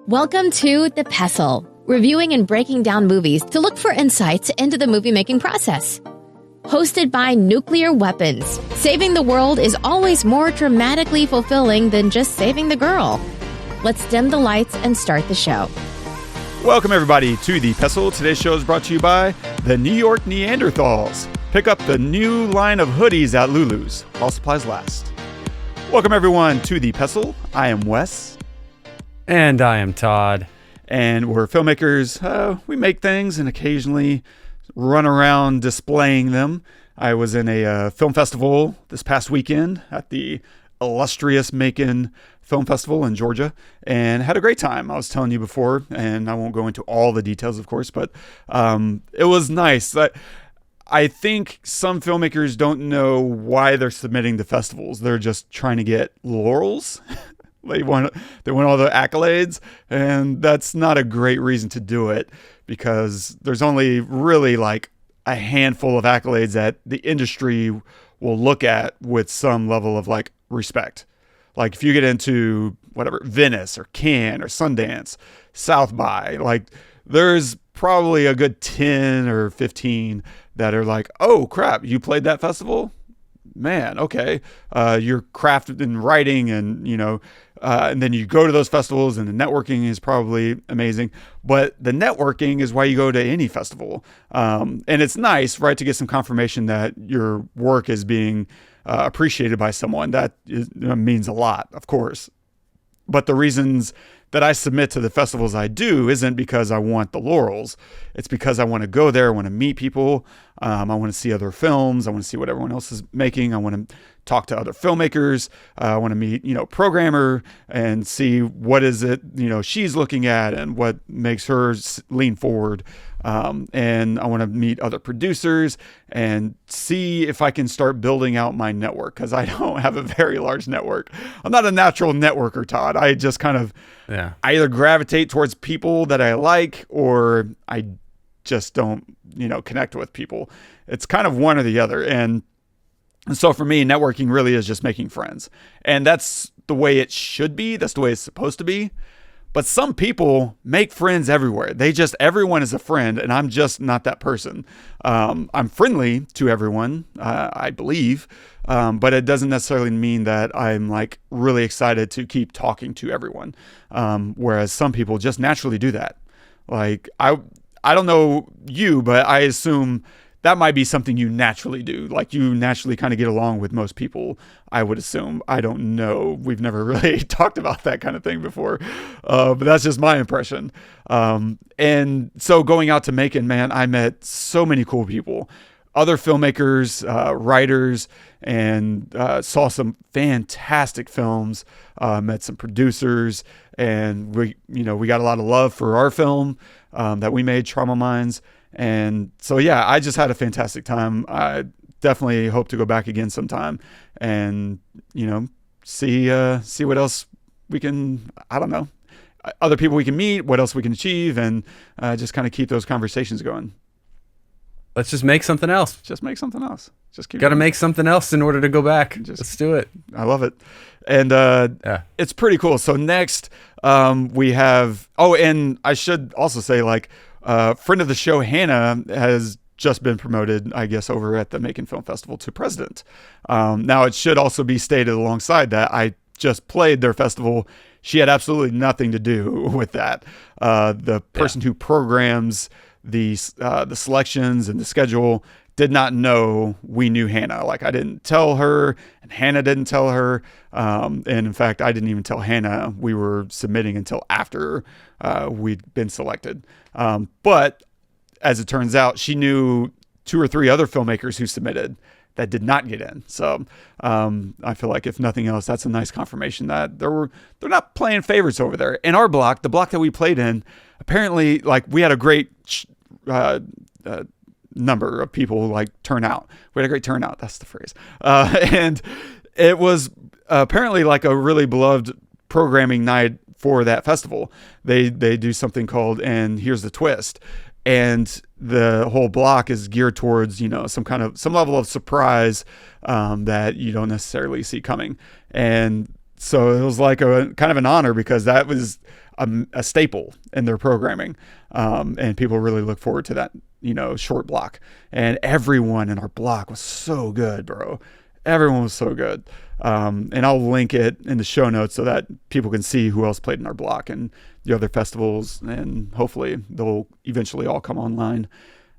Welcome to The Pestle, reviewing and breaking down movies to look for insights into the movie-making process. Hosted by Nuclear Weapons, saving the world is always more dramatically fulfilling than just saving the girl. Let's dim the lights and start the show. Welcome, everybody, to The Pestle. Today's show is brought to you by the New York Neanderthals. Pick up the new line of hoodies at Lulu's, while supplies last. Welcome, everyone, to The Pestle. I am Wes. And I am Todd. And we're filmmakers. We make things and occasionally run around displaying them. I was in a film festival this past weekend at the illustrious Macon Film Festival in Georgia and had a great time. I was telling you before, and I won't go into all the details, of course, but it was nice. I think some filmmakers don't know why they're submitting to festivals. They're just trying to get laurels. They want all the accolades, and that's not a great reason to do it because there's only really like a handful of accolades that the industry will look at with some level of like respect. Like if you get into whatever, Venice or Cannes or Sundance, South by, like there's probably a good 10 or 15 that are like, oh crap, you played that festival? Man, okay. Your craft in writing and, and then you go to those festivals and the networking is probably amazing. But the networking is why you go to any festival. And it's nice, right, to get some confirmation that your work is being appreciated by someone. That means a lot, of course. But the reasons that I submit to the festivals I do isn't because I want the laurels. It's because I want to go there. I want to meet people. I want to see other films. I want to see what everyone else is making. I want to talk to other filmmakers. I want to meet, programmer and see what is it, she's looking at and what makes her lean forward. And I want to meet other producers and see if I can start building out my network because I don't have a very large network. I'm not a natural networker, Todd. I just kind of I either gravitate towards people that I like or I just don't, connect with people. It's kind of one or the other. And so for me, networking really is just making friends. And that's the way it should be. That's the way it's supposed to be. But some people make friends everywhere. Everyone is a friend, and I'm just not that person. I'm friendly to everyone, I believe, but it doesn't necessarily mean that I'm like really excited to keep talking to everyone. Whereas some people just naturally do that. Like I don't know you, but I assume that might be something you naturally do. Like you naturally kind of get along with most people, I would assume. I don't know. We've never really talked about that kind of thing before. But that's just my impression. And so going out to Macon, man, I met so many cool people, other filmmakers, writers, and saw some fantastic films, met some producers, and we got a lot of love for our film that we made, Trauma Minds. And so, yeah, I just had a fantastic time. I definitely hope to go back again sometime and, see what else we can, I don't know, other people we can meet, what else we can achieve, and just kind of keep those conversations going. Let's just make something else. Just make something else. Just keep. Got to make something else in order to go back. Let's do it. I love it. And it's pretty cool. So next we have, and I should also say, like, friend of the show, Hannah, has just been promoted, I guess, over at the Macon Film Festival to president. Now, it should also be stated alongside that I just played their festival. She had absolutely nothing to do with that. The person who programs the selections and the schedule did not know we knew Hannah. Like, I didn't tell her, and Hannah didn't tell her. And in fact, I didn't even tell Hannah we were submitting until after we'd been selected. But as it turns out, she knew 2 or 3 other filmmakers who submitted that did not get in. So I feel like if nothing else, that's a nice confirmation that they're not playing favorites over there. In our block, the block that we played in, apparently, like, we had a great number of people like turn out. We had a great turnout. That's the phrase. And it was apparently like a really beloved programming night for that festival. They do something called And Here's the Twist. And the whole block is geared towards, some level of surprise that you don't necessarily see coming. And so it was like a kind of an honor because that was a staple in their programming. And people really look forward to that, short block. And everyone in our block was so good, bro. Everyone was so good. And I'll link it in the show notes so that people can see who else played in our block and the other festivals. And hopefully they'll eventually all come online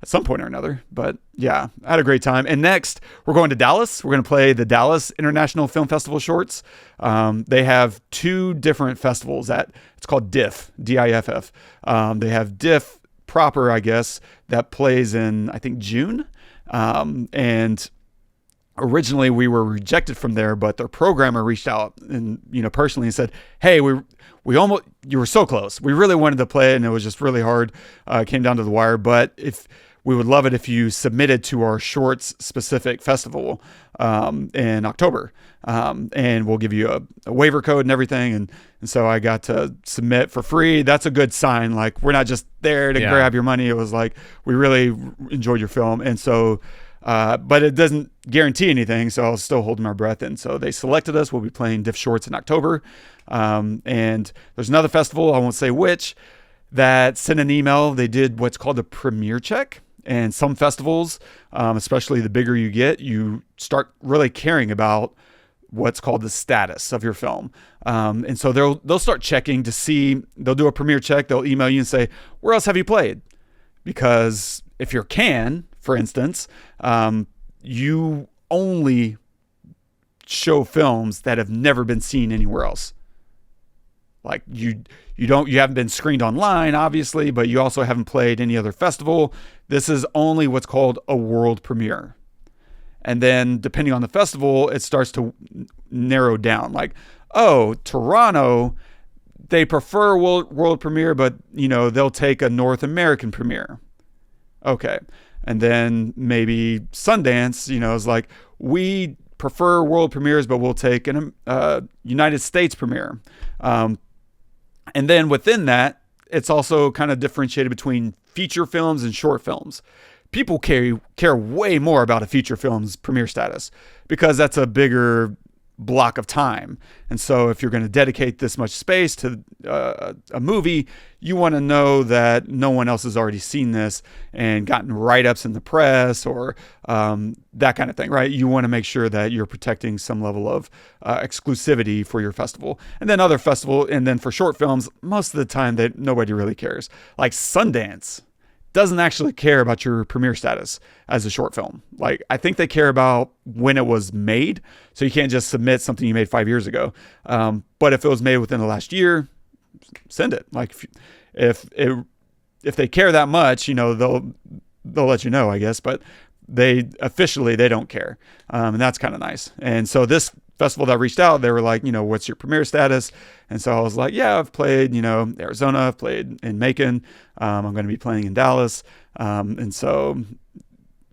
at some point or another. But yeah, I had a great time. And next, we're going to Dallas. We're going to play the Dallas International Film Festival shorts. They have 2 different festivals it's called DIFF, D-I-F-F. They have DIFF proper, I guess, that plays in, I think, June. And originally we were rejected from there, but their programmer reached out and, personally and said, hey, we almost, you were so close. We really wanted to play it and it was just really hard. It came down to the wire, but we would love it if you submitted to our shorts specific festival, in October. And we'll give you a waiver code and everything. And so I got to submit for free. That's a good sign. Like, we're not just there to grab your money. It was like, we really enjoyed your film. And so, but it doesn't guarantee anything, so I was still holding my breath. And so they selected us. We'll be playing DIFF shorts in October. And there's another festival, I won't say which, that sent an email. They did what's called a premiere check. And some festivals, especially the bigger you get, you start really caring about what's called the status of your film. And so they'll start checking to see, they'll do a premiere check. They'll email you and say, where else have you played? Because if you're Cannes, for instance, you only show films that have never been seen anywhere else. Like you haven't been screened online, obviously, but you also haven't played any other festival. This is only what's called a world premiere. And then depending on the festival, it starts to narrow down. Like, oh, Toronto, they prefer world premiere, but they'll take a North American premiere. Okay. And then maybe Sundance, is like, we prefer world premieres, but we'll take an United States premiere. And then within that, it's also kind of differentiated between feature films and short films. People care way more about a feature film's premiere status because that's a bigger block of time. And so if you're going to dedicate this much space to a movie, you want to know that no one else has already seen this and gotten write-ups in the press or that kind of thing, right? You want to make sure that you're protecting some level of exclusivity for your festival. And then for short films, most of the time that nobody really cares. Like Sundance doesn't actually care about your premiere status as a short film. Like, I think they care about when it was made. So you can't just submit something you made 5 years ago. But if it was made within the last year, send it. Like if they care that much, they'll let you know, I guess, but they don't care. And that's kind of nice. And so this festival that reached out, they were like, what's your premiere status? And so I was like, yeah, I've played, Arizona, I've played in Macon. I'm going to be playing in Dallas. And so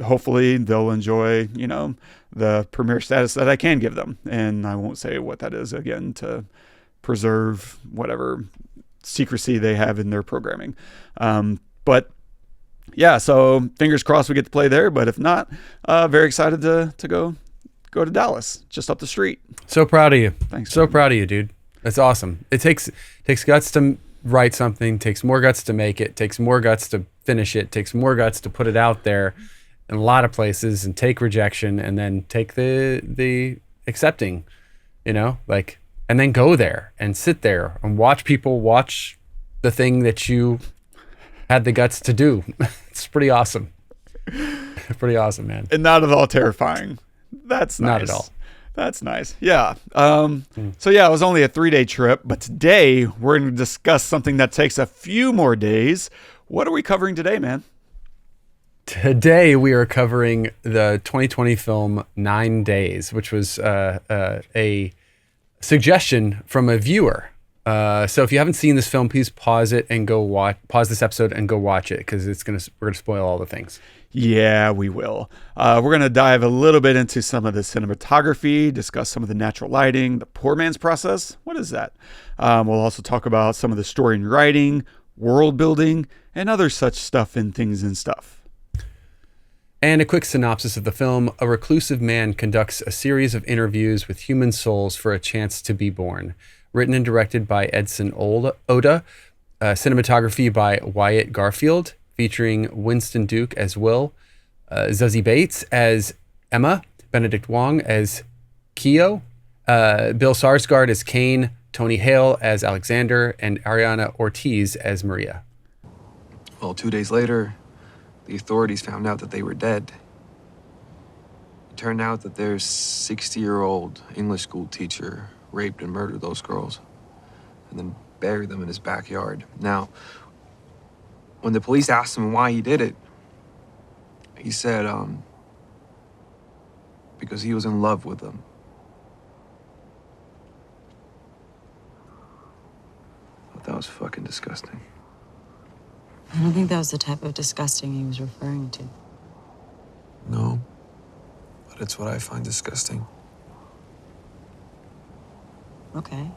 hopefully they'll enjoy, the premiere status that I can give them. And I won't say what that is again to preserve whatever secrecy they have in their programming. But yeah, so fingers crossed we get to play there. But if not, very excited to go to Dallas, just up the street. So proud of you. Thanks. So proud of you, dude. That's awesome. It takes guts to write something, takes more guts to make it, takes more guts to finish it, takes more guts to put it out there in a lot of places and take rejection and then take the accepting, and then go there and sit there and watch people watch the thing that you had the guts to do. It's pretty awesome. Pretty awesome, man. And not at all terrifying. That's nice. Not at all. That's nice. Yeah. So yeah, it was only a 3-day trip, but today we're going to discuss something that takes a few more days. What are we covering today, man? Today we are covering the 2020 film 9 Days, which was a suggestion from a viewer. So if you haven't seen this film, please pause this episode and go watch it because we're gonna spoil all the things. Yeah, we will. We're going to dive a little bit into some of the cinematography, discuss some of the natural lighting, the poor man's process. What is that? We'll also talk about some of the story and writing, world building, and other such stuff and things and stuff. And a quick synopsis of the film. A reclusive man conducts a series of interviews with human souls for a chance to be born. written and directed by Edson Oda, cinematography by Wyatt Garfield, featuring Winston Duke as Will, Zazie Beetz as Emma, Benedict Wong as Keo, Bill Skarsgård as Kane, Tony Hale as Alexander, and Arianna Ortiz as Maria. Well, 2 days later, the authorities found out that they were dead. It turned out that their 60-year-old English school teacher raped and murdered those girls and then buried them in his backyard. Now, when the police asked him why he did it, he said, because he was in love with them. I thought that was fucking disgusting. I don't think that was the type of disgusting he was referring to. No, but it's what I find disgusting. Okay.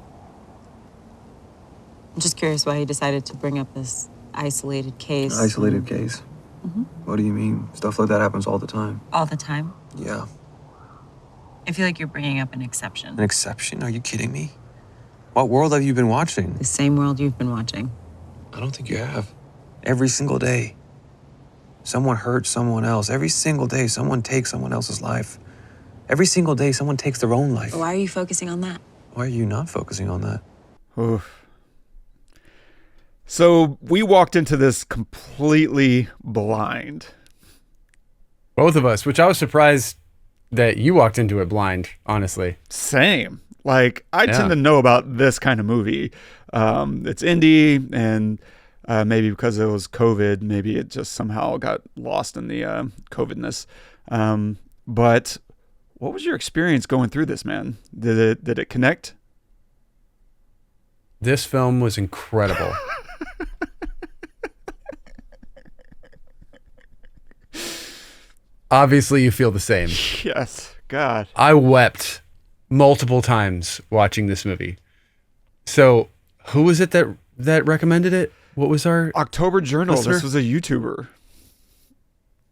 I'm just curious why he decided to bring up this isolated case. Isolated case? Mm-hmm. What do you mean? Stuff like that happens all the time. All the time? Yeah. I feel like you're bringing up an exception. An exception? Are you kidding me? What world have you been watching? The same world you've been watching. I don't think you have. Every single day, someone hurts someone else. Every single day, someone takes someone else's life. Every single day, someone takes their own life. Why are you focusing on that? Why are you not focusing on that? Oof. So we walked into this completely blind. Both of us, which I was surprised that you walked into it blind, honestly. Same. Like, I tend to know about this kind of movie. It's indie, and maybe because it was COVID, maybe it just somehow got lost in the COVIDness. But what was your experience going through this, man? Did it connect? This film was incredible. Obviously, you feel the same. Yes. God. I wept multiple times watching this movie. So, who was it that recommended it? What was our October Journal? listener? This was a YouTuber.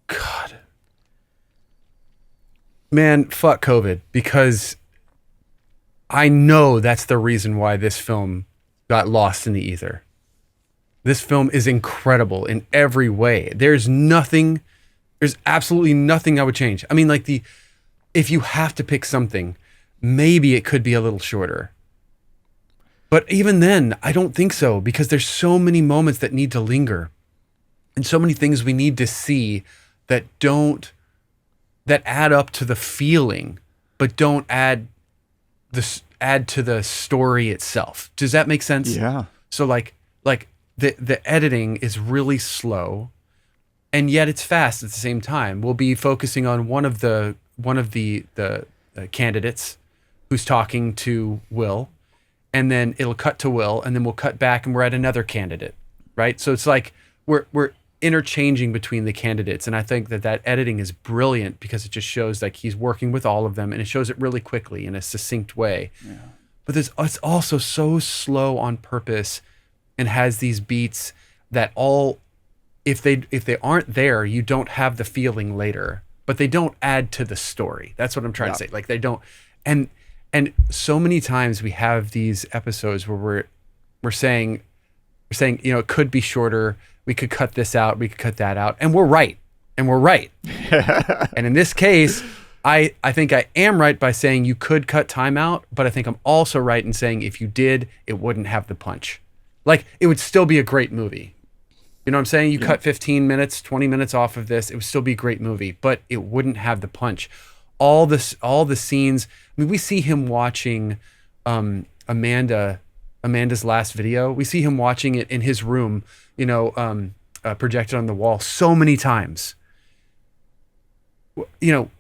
God. Man, fuck COVID, because I know that's the reason why this film got lost in the ether. This film is incredible in every way. There's absolutely nothing I would change. I mean, like, if you have to pick something, maybe it could be a little shorter. But even then, I don't think so, because there's so many moments that need to linger and so many things we need to see that add up to the feeling, but don't add to the story itself. Does that make sense? Yeah. So like the editing is really slow, and yet it's fast at the same time. We'll be focusing on one of the candidates who's talking to Will, and then it'll cut to Will, and then we'll cut back and we're at another candidate, right? So it's like we're interchanging between the candidates, and I think that editing is brilliant because it just shows like he's working with all of them, and it shows it really quickly in a succinct way. Yeah. But it's also so slow on purpose, and has these beats that all, if they aren't there, you don't have the feeling later, but they don't add to the story. That's what I'm trying to say. Like, they don't, and so many times we have these episodes where we're saying, you know, it could be shorter. We could cut this out. We could cut that out. And we're right. And in this case, I think I am right by saying you could cut time out, but I think I'm also right in saying if you did, it wouldn't have the punch. Like, it would still be a great movie. You know what I'm saying? You cut 15 minutes, 20 minutes off of this, it would still be a great movie, but it wouldn't have the punch. All the scenes, I mean, we see him watching Amanda's last video. We see him watching it in his room, you know, projected on the wall so many times. You know,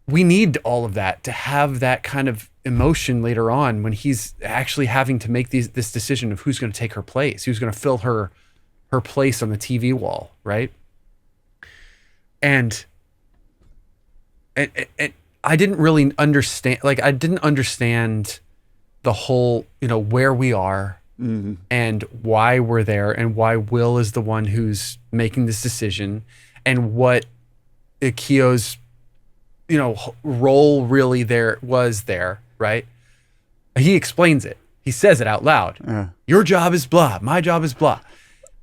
we need all of that to have that kind of emotion later on when he's actually having to make this decision of who's going to take her place, who's going to fill her place on the TV wall, right? And I didn't really understand, like, I didn't understand the whole, you know, where we are and why we're there and why Will is the one who's making this decision and what Keo's, you know, role really was there, right? He explains it. He says it out loud. Your job is blah. My job is blah.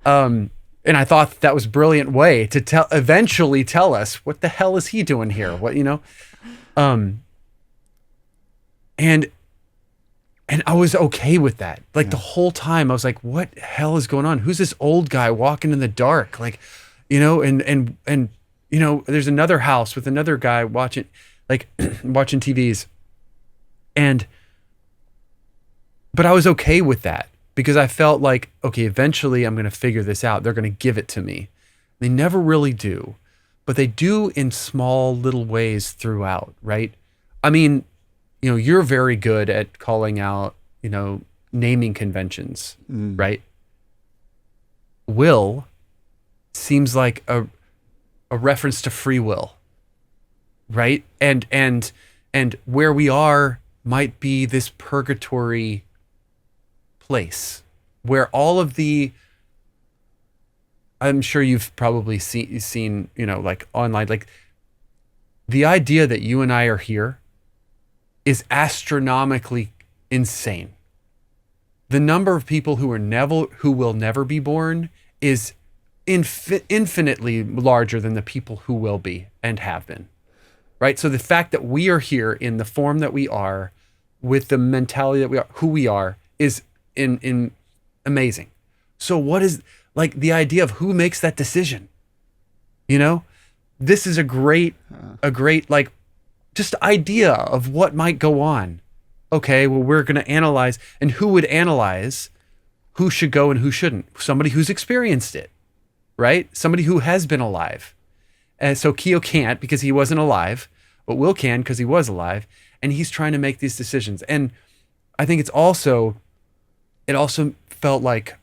And I thought that was a brilliant way to eventually tell us what the hell is he doing here? What, you know? And I was okay with that. Like the whole time I was like, what the hell is going on? Who's this old guy walking in the dark? Like, you know, and you know, there's another house with another guy watching, like watching TVs. But I was okay with that because I felt like, okay, eventually I'm going to figure this out. They're going to give it to me. They never really do, but they do in small little ways throughout, right? I mean, you know, you're very good at calling out, you know, naming conventions, right? Will seems like a reference to free will, right? And where we are might be this purgatory place where all of the, I'm sure you've probably seen, you know, like online, like the idea that you and I are here is astronomically insane. The number of people who will never be born is infinitely larger than the people who will be and have been, right? So the fact that we are here in the form that we are, with the mentality that we are, who we are, is in amazing. So what is, like, the idea of who makes that decision? You know, this is a great like just idea of what might go on. Okay, well, we're going to analyze, and who would analyze who should go and who shouldn't? Somebody who's experienced it, right? Somebody who has been alive. And so Keo can't because he wasn't alive, but Will can because he was alive, and he's trying to make these decisions. And I think it also felt like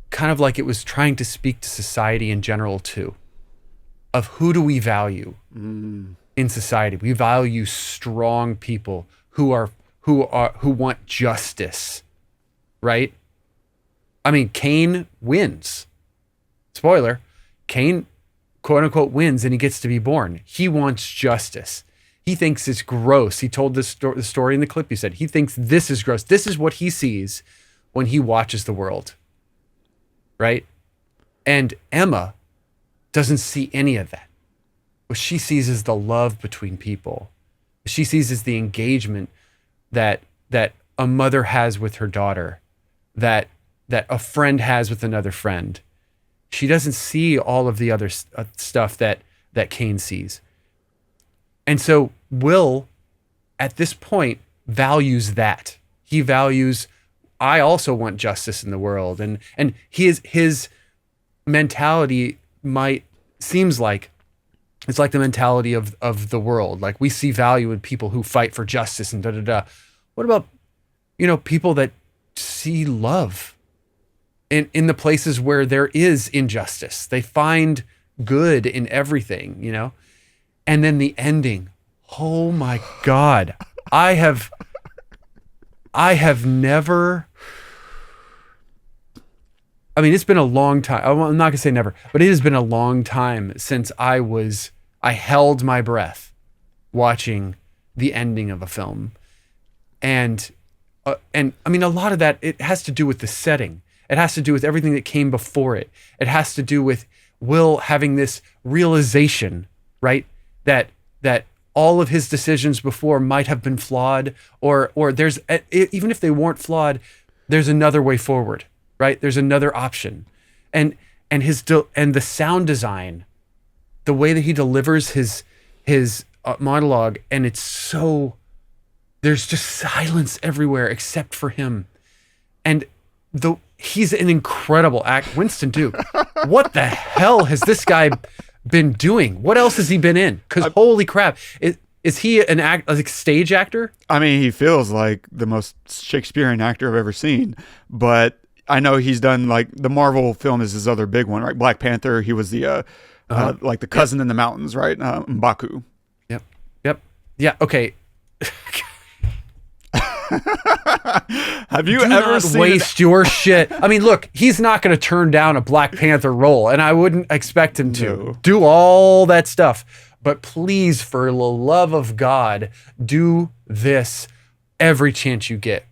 kind of like it was trying to speak to society in general too, of who do we value in society? We value strong people who want justice, right? I mean, Kane wins. Spoiler, Kane quote unquote wins and he gets to be born. He wants justice. He thinks it's gross. He told the story in the clip. He said he thinks this is gross. This is what he sees when he watches the world, right? And Emma doesn't see any of that. What she sees is the love between people. What she sees is the engagement that a mother has with her daughter, that a friend has with another friend. She doesn't see all of the other stuff that Kane sees. And so Will, at this point, values that. He values, I also want justice in the world. And his mentality seems like it's like the mentality of the world. Like, we see value in people who fight for justice and da-da-da. What about, you know, people that see love in the places where there is injustice? They find good in everything, you know? And then the ending. Oh my God. I have never, I mean, it's been a long time. I'm not gonna say never, but it has been a long time since I held my breath watching the ending of a film. And I mean, a lot of that, it has to do with the setting. It has to do with everything that came before it. It has to do with Will having this realization, right? That all of his decisions before might have been flawed, or there's, even if they weren't flawed, there's another way forward, right? There's another option. And the sound design, the way that he delivers his monologue, and it's so, there's just silence everywhere except for him. And he's an incredible act. Winston Duke. What the hell has this guy been doing? What else has he been in? Because holy crap, is he a stage actor? I mean, he feels like the most Shakespearean actor I've ever seen. But I know he's done, like, the Marvel film is his other big one, right? Black Panther. He was the like the cousin in the mountains, right? M'Baku. Yep. Yeah. Okay. Have you Do ever not seen waste your shit? I mean, look, he's not going to turn down a Black Panther role, and I wouldn't expect him to do all that stuff. But please, for the love of God, do this every chance you get,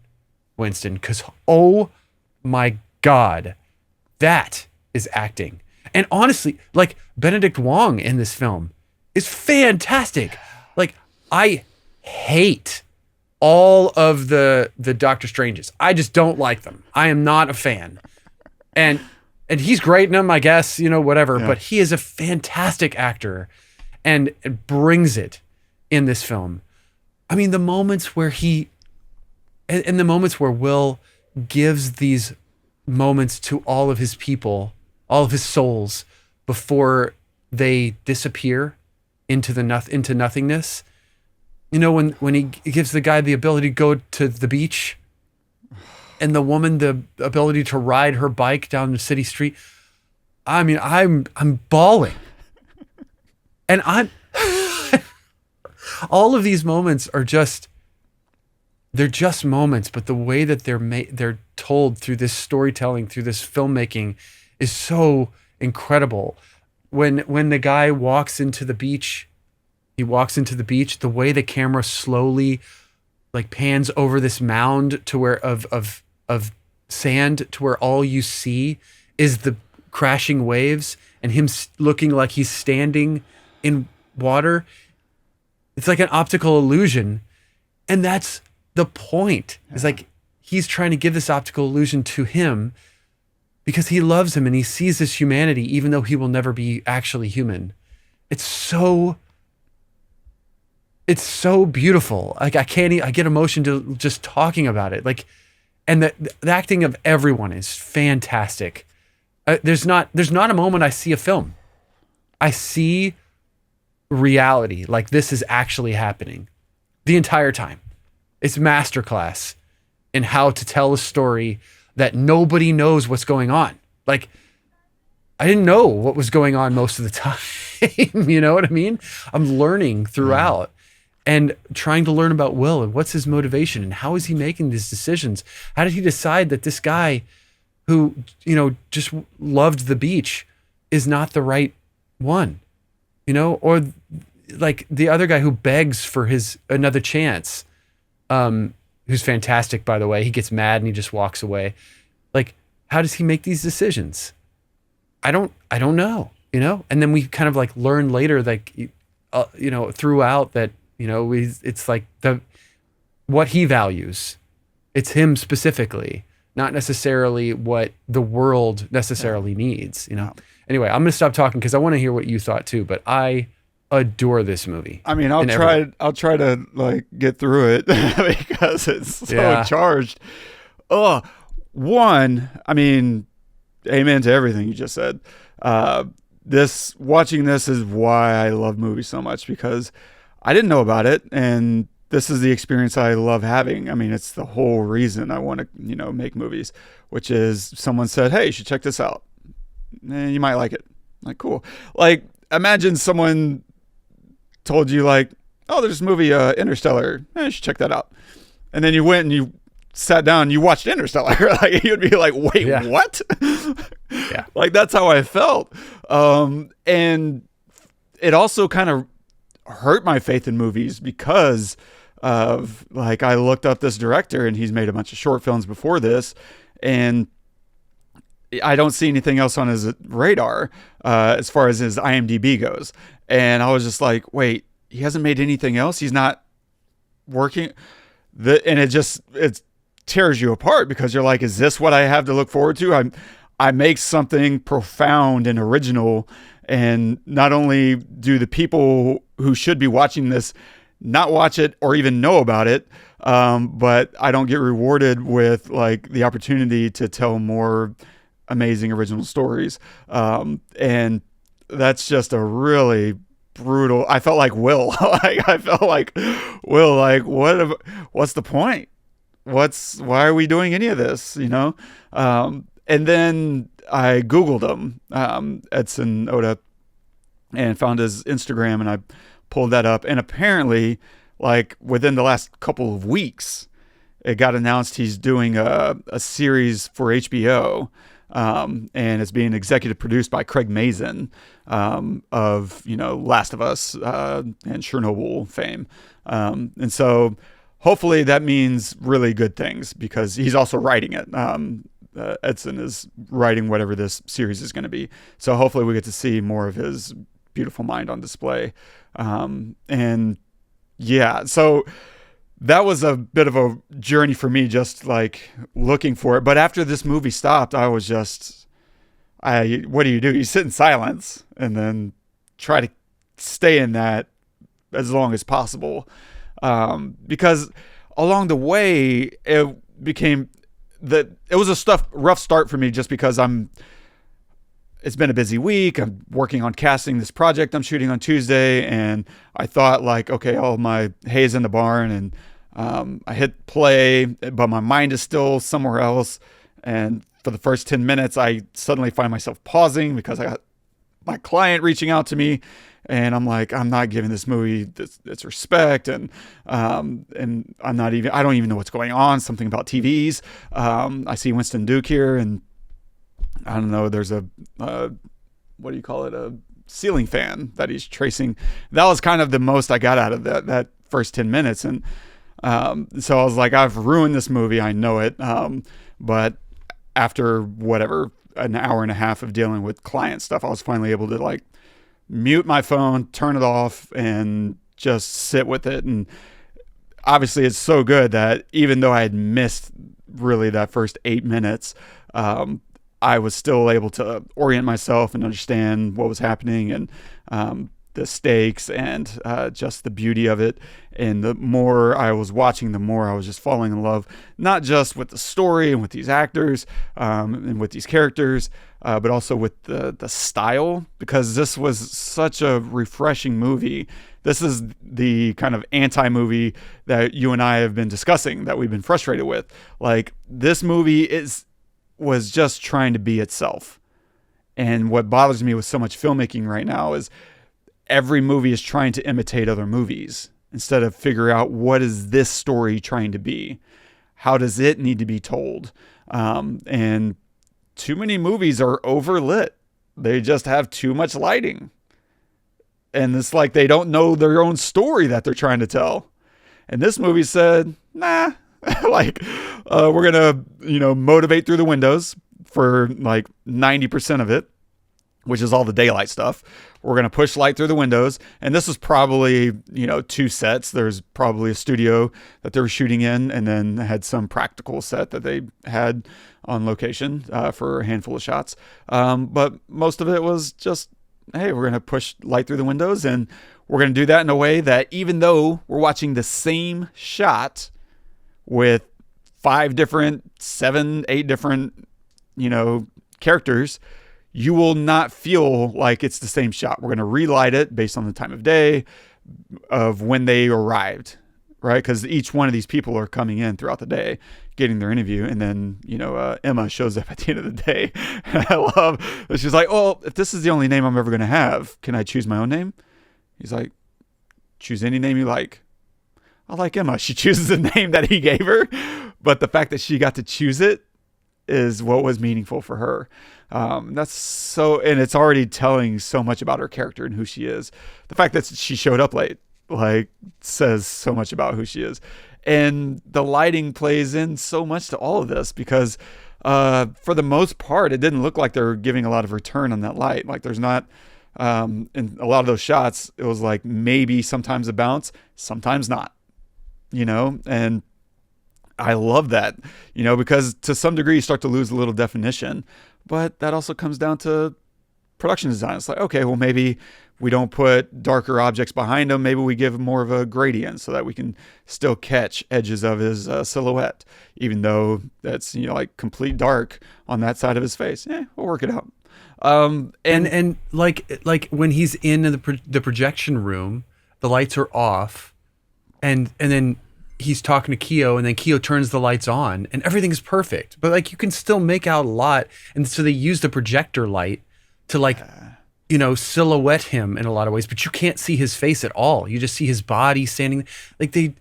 Winston, because oh my God, that is acting. And honestly, like Benedict Wong in this film is fantastic. Like I hate all of the Doctor Stranges. I just don't like them. I am not a fan. And he's great in them, I guess, whatever. Yeah. But he is a fantastic actor and brings it in this film. I mean, the moments where and the moments where Will gives these moments to all of his people, all of his souls, before they disappear into nothingness. When he gives the guy the ability to go to the beach, and the woman the ability to ride her bike down the city street. I mean, I'm bawling, and all of these moments are they're just moments, but the way that they're told through this storytelling, through this filmmaking, is so incredible. When the guy walks into the beach, the way the camera slowly like pans over this mound to where of sand to where all you see is the crashing waves and him looking like he's standing in water. It's like an optical illusion. And that's the point. It's like he's trying to give this optical illusion to him because he loves him and he sees this humanity, even though he will never be actually human. It's so beautiful. Like I get emotion to just talking about it. Like, and the acting of everyone is fantastic. There's not a moment I see a film. I see reality. Like this is actually happening the entire time. It's masterclass in how to tell a story that nobody knows what's going on. Like, I didn't know what was going on most of the time. You know what I mean? I'm learning throughout and trying to learn about Will and what's his motivation and how is he making these decisions? How did he decide that this guy who, just loved the beach is not the right one, or like the other guy who begs for another chance, who's fantastic, by the way. He gets mad and he just walks away. Like, how does he make these decisions? I don't know, and then we kind of like learn later, like, throughout that, it's like what he values. It's him specifically, not necessarily what the world necessarily needs, Anyway, I'm going to stop talking because I want to hear what you thought too, but I adore this movie. I mean, I'll try to like get through it because it's so charged. One, I mean, amen to everything you just said. Watching this is why I love movies so much, because I didn't know about it, and this is the experience I love having. I mean, it's the whole reason I want to, make movies, which is someone said, hey, you should check this out. You might like it. Like, cool. Like, imagine someone told you like, oh, there's this movie, Interstellar. You should check that out. And then you went and you sat down and you watched Interstellar. Like, you'd be like, wait, what? Yeah. Like, that's how I felt. And it also kind of hurt my faith in movies because of like, I looked up this director and he's made a bunch of short films before this, and I don't see anything else on his radar as far as his IMDb goes. And I was just like, wait, he hasn't made anything else? He's not working? And it tears you apart because you're like, is this what I have to look forward to? I make something profound and original, and not only do the people who should be watching this not watch it or even know about it, but I don't get rewarded with like the opportunity to tell more amazing original stories. And that's just a really brutal. I felt like Will. What's the point? Why are we doing any of this? And then I Googled him, Edson Oda, and found his Instagram, and I pulled that up. And apparently, like within the last couple of weeks, it got announced he's doing a series for HBO. And it's being executive produced by Craig Mazin, of, Last of Us, and Chernobyl fame. And so hopefully that means really good things because he's also writing it. Edson is writing whatever this series is going to be. So hopefully we get to see more of his beautiful mind on display. And yeah, so that was a bit of a journey for me, just like looking for it. But after this movie stopped, I was just, what do? You sit in silence and then try to stay in that as long as possible. Because along the way, it was a rough start for me just because it's been a busy week. I'm working on casting this project I'm shooting on Tuesday. And I thought like, okay, all my hay's in the barn and, I hit play, but my mind is still somewhere else. And for the first 10 minutes, I suddenly find myself pausing because I got my client reaching out to me. And I'm like, I'm not giving this movie its respect. And I don't even know what's going on. Something about TVs. I see Winston Duke here and I don't know, there's a, what do you call it? A ceiling fan that he's tracing. That was kind of the most I got out of that first 10 minutes. And, so I was like, I've ruined this movie. I know it. But after an hour and a half of dealing with client stuff, I was finally able to like mute my phone, turn it off and just sit with it. And obviously it's so good that even though I had missed really that first 8 minutes, I was still able to orient myself and understand what was happening and, the stakes and just the beauty of it. And the more I was watching, the more I was just falling in love, not just with the story and with these actors and with these characters, but also with the style, because this was such a refreshing movie. This is the kind of anti-movie that you and I have been discussing that we've been frustrated with. Like, this movie was just trying to be itself. And what bothers me with so much filmmaking right now is every movie is trying to imitate other movies instead of figure out what is this story trying to be? How does it need to be told? And too many movies are overlit. They just have too much lighting. And it's like they don't know their own story that they're trying to tell. And this movie said, nah, like we're going to, motivate through the windows for like 90% of it, which is all the daylight stuff. We're going to push light through the windows. And this is probably, 2 sets. There's probably a studio that they were shooting in and then had some practical set that they had on location for a handful of shots. But most of it was just, hey, we're going to push light through the windows and we're going to do that in a way that even though we're watching the same shot with 5 different, 7, 8 different, characters, you will not feel like it's the same shot. We're going to relight it based on the time of day of when they arrived, right? Because each one of these people are coming in throughout the day, getting their interview. And then, Emma shows up at the end of the day. And I love, she's like, oh, if this is the only name I'm ever going to have, can I choose my own name? He's like, choose any name you like. I like Emma. She chooses the name that he gave her. But the fact that she got to choose it is what was meaningful for her. And it's already telling so much about her character and who she is. The fact that she showed up late, says so much about who she is. And the lighting plays in so much to all of this because, for the most part, it didn't look like they were giving a lot of return on that light. Like there's not, in a lot of those shots, it was like maybe sometimes a bounce, sometimes not, and I love that, because to some degree you start to lose a little definition, but that also comes down to production design. It's like, okay, well, maybe we don't put darker objects behind him. Maybe we give him more of a gradient so that we can still catch edges of his silhouette, even though that's, like complete dark on that side of his face. We'll work it out. And like when he's in the projection room, the lights are off and then he's talking to Keo and then Keo turns the lights on and everything's perfect, but like you can still make out a lot. And so they use the projector light to silhouette him in a lot of ways, but you can't see his face at all. You just see his body standing. Like they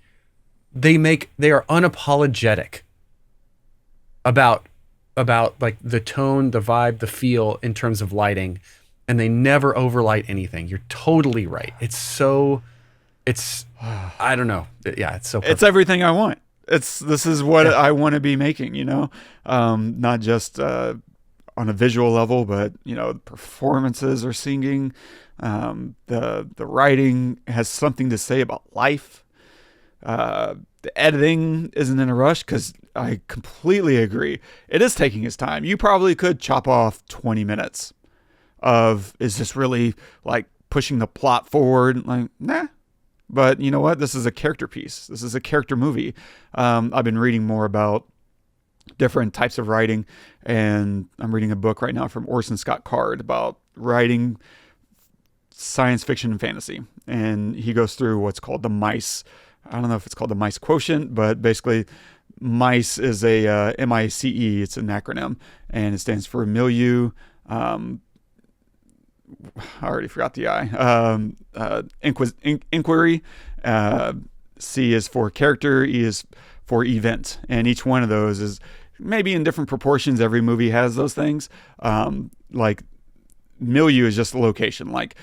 are unapologetic about like the tone, the vibe, the feel in terms of lighting, and they never overlight anything. You're totally right. It's It's, I don't know. Yeah, it's so perfect. It's everything I want. This is what I want to be making, not just on a visual level, but the performances are singing. The writing has something to say about life. The editing isn't in a rush, because I completely agree. It is taking its time. You probably could chop off 20 minutes of, is this really like pushing the plot forward? Like, nah. But you know what? This is a character piece. This is a character movie. I've been reading more about different types of writing, and I'm reading a book right now from Orson Scott Card about writing science fiction and fantasy. And he goes through what's called the MICE. I don't know if it's called the MICE quotient, but basically MICE is a MICE. It's an acronym, and it stands for milieu. I already forgot the I. Inquiry. C is for character. E is for event. And each one of those is maybe in different proportions. Every movie has those things. Like milieu is just a location. Like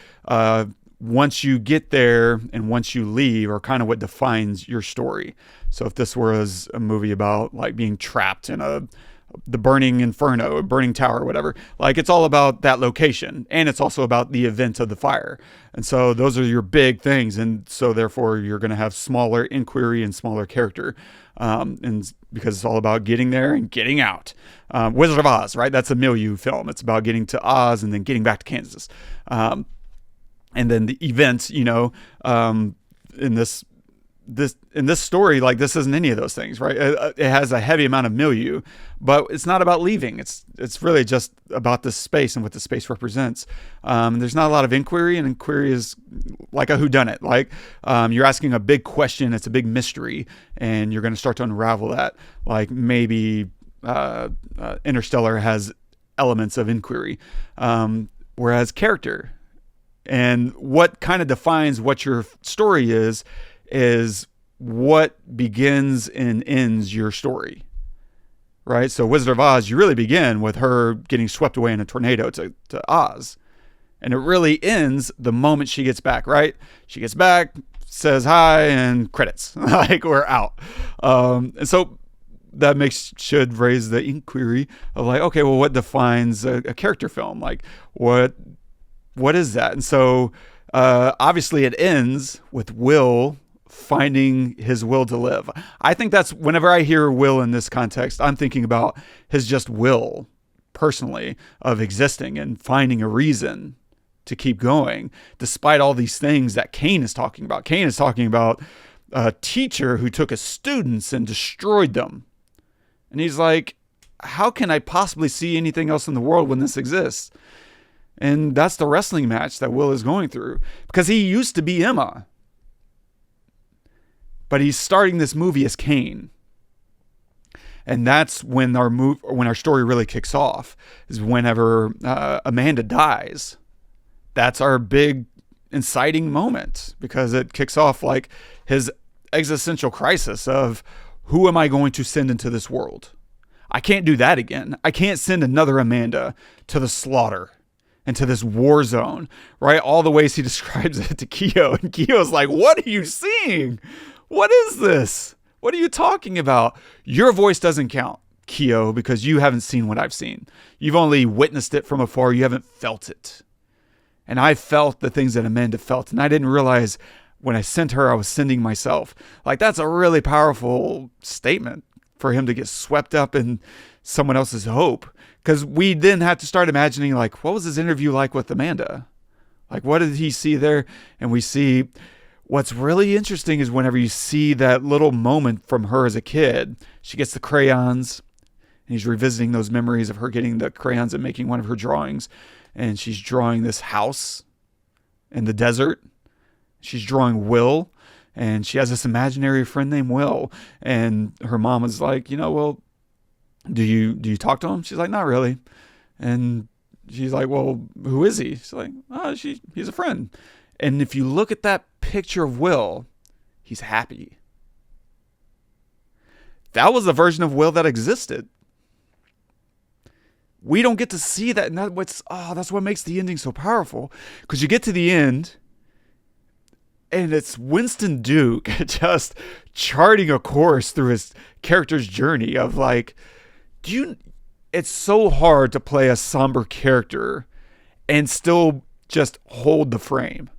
once you get there and once you leave are kind of what defines your story. So if this was a movie about like being trapped in the burning inferno, a burning tower, whatever, like it's all about that location, and it's also about the event of the fire. And so those are your big things, and so therefore you're going to have smaller inquiry and smaller character, and because it's all about getting there and getting out. Wizard of Oz, right? That's a milieu film. It's about getting to Oz and then getting back to Kansas, and then the events. In this story, like this isn't any of those things, right? It has a heavy amount of milieu, but it's not about leaving. It's really just about the space and what the space represents. There's not a lot of inquiry, and inquiry is like a whodunit. Like you're asking a big question, it's a big mystery, and you're going to start to unravel that. Like maybe Interstellar has elements of inquiry, whereas character and what kind of defines what your story is what begins and ends your story, right? So Wizard of Oz, you really begin with her getting swept away in a tornado to Oz. And it really ends the moment she gets back, right? She gets back, says hi, and credits. Like, we're out. And so that should raise the inquiry of like, okay, well, what defines a character film? Like, what is that? And so obviously it ends with Will finding his will to live. I think that's, whenever I hear will in this context, I'm thinking about his just will personally of existing and finding a reason to keep going despite all these things that Kane is talking about. Kane is talking about a teacher who took his students and destroyed them. And he's like, how can I possibly see anything else in the world when this exists? And that's the wrestling match that Will is going through, because he used to be Emma. But he's starting this movie as Kane. And that's when our story really kicks off, is whenever Amanda dies. That's our big inciting moment, because it kicks off like his existential crisis of, who am I going to send into this world? I can't do that again. I can't send another Amanda to the slaughter, into this war zone, right? All the ways he describes it to Keo. And Keo's like, what are you seeing? What is this? What are you talking about? Your voice doesn't count, Keo, because you haven't seen what I've seen. You've only witnessed it from afar. You haven't felt it. And I felt the things that Amanda felt. And I didn't realize when I sent her, I was sending myself. Like, that's a really powerful statement for him to get swept up in someone else's hope. Because we then have to start imagining, like, what was his interview like with Amanda? Like, what did he see there? And we see, what's really interesting is whenever you see that little moment from her as a kid, she gets the crayons, and he's revisiting those memories of her getting the crayons and making one of her drawings. And she's drawing this house in the desert. She's drawing Will, and she has this imaginary friend named Will. And her mom was like, well, do you talk to him? She's like, not really. And she's like, well, who is he? She's like, he's a friend. And if you look at that picture of Will, he's happy. That was the version of Will that existed. We don't get to see that, and that's what makes the ending so powerful. Because you get to the end, And it's Winston Duke just charting a course through his character's journey of like, it's so hard to play a somber character and still just hold the frame.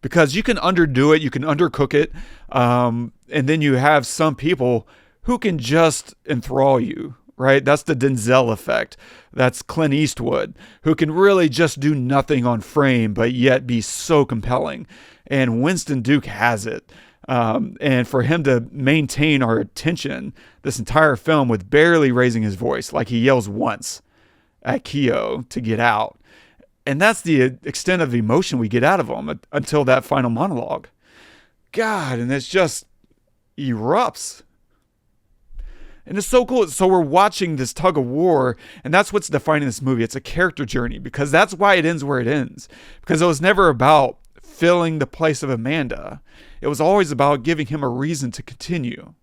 Because you can underdo it, you can undercook it, and then you have some people who can just enthrall you, right? That's the Denzel effect. That's Clint Eastwood, who can really just do nothing on frame, but yet be so compelling. And Winston Duke has it. And for him to maintain our attention this entire film with barely raising his voice, like he yells once at Keo to get out. And that's the extent of emotion we get out of him until that final monologue. God, and it's just erupts. And it's so cool. So we're watching this tug of war, and that's what's defining this movie. It's a character journey, because that's why it ends where it ends. Because it was never about filling the place of Amanda. It was always about giving him a reason to continue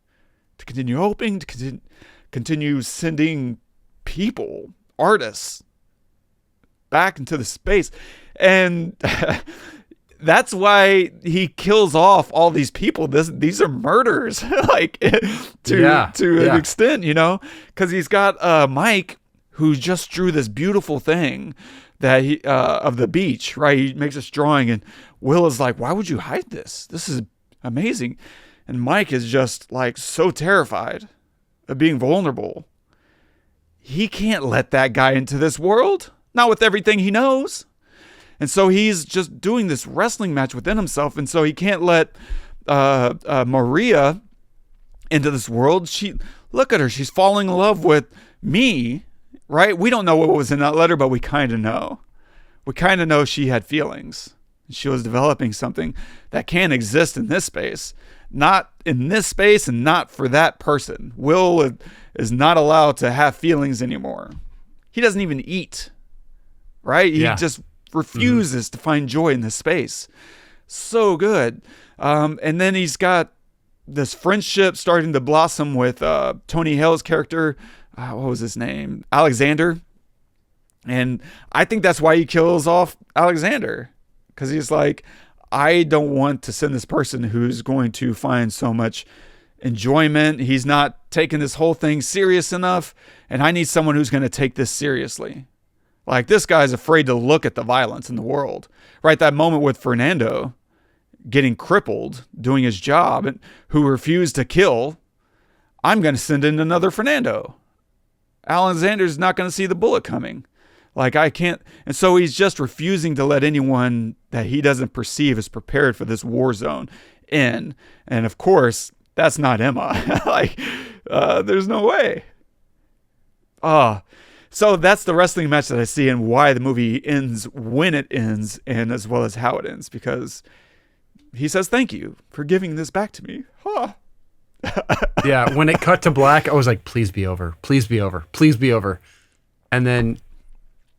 hoping, to continue sending people, artists, back into the space. And that's why he kills off all these people. These are murders, like to an extent, because he's got Mike, who just drew this beautiful thing that he of the beach, right? He makes this drawing, and Will is like, "Why would you hide this? This is amazing." And Mike is just like so terrified of being vulnerable. He can't let that guy into this world, not with everything he knows. And so he's just doing this wrestling match within himself. And so he can't let Maria into this world. Look at her. She's falling in love with me, right? We don't know what was in that letter, but we kind of know. We kind of know she had feelings. She was developing something that can't exist in this space. Not in this space, and not for that person. Will is not allowed to have feelings anymore. He doesn't even eat, right? He just refuses to find joy in this space. So good. And then he's got this friendship starting to blossom with Tony Hale's character. What was his name? Alexander. And I think that's why he kills off Alexander. Because he's like, I don't want to send this person who's going to find so much enjoyment. He's not taking this whole thing serious enough. And I need someone who's going to take this seriously. Like, this guy's afraid to look at the violence in the world. Right? That moment with Fernando getting crippled, doing his job, and who refused to kill. I'm going to send in another Fernando. Alexander's not going to see the bullet coming. Like, I can't. And so he's just refusing to let anyone that he doesn't perceive as prepared for this war zone in. And of course, that's not Emma. Like, there's no way. So that's the wrestling match that I see, and why the movie ends when it ends, and as well as how it ends, because he says, "Thank you for giving this back to me." Yeah, when it cut to black, I was like, please be over. Please be over. Please be over. And then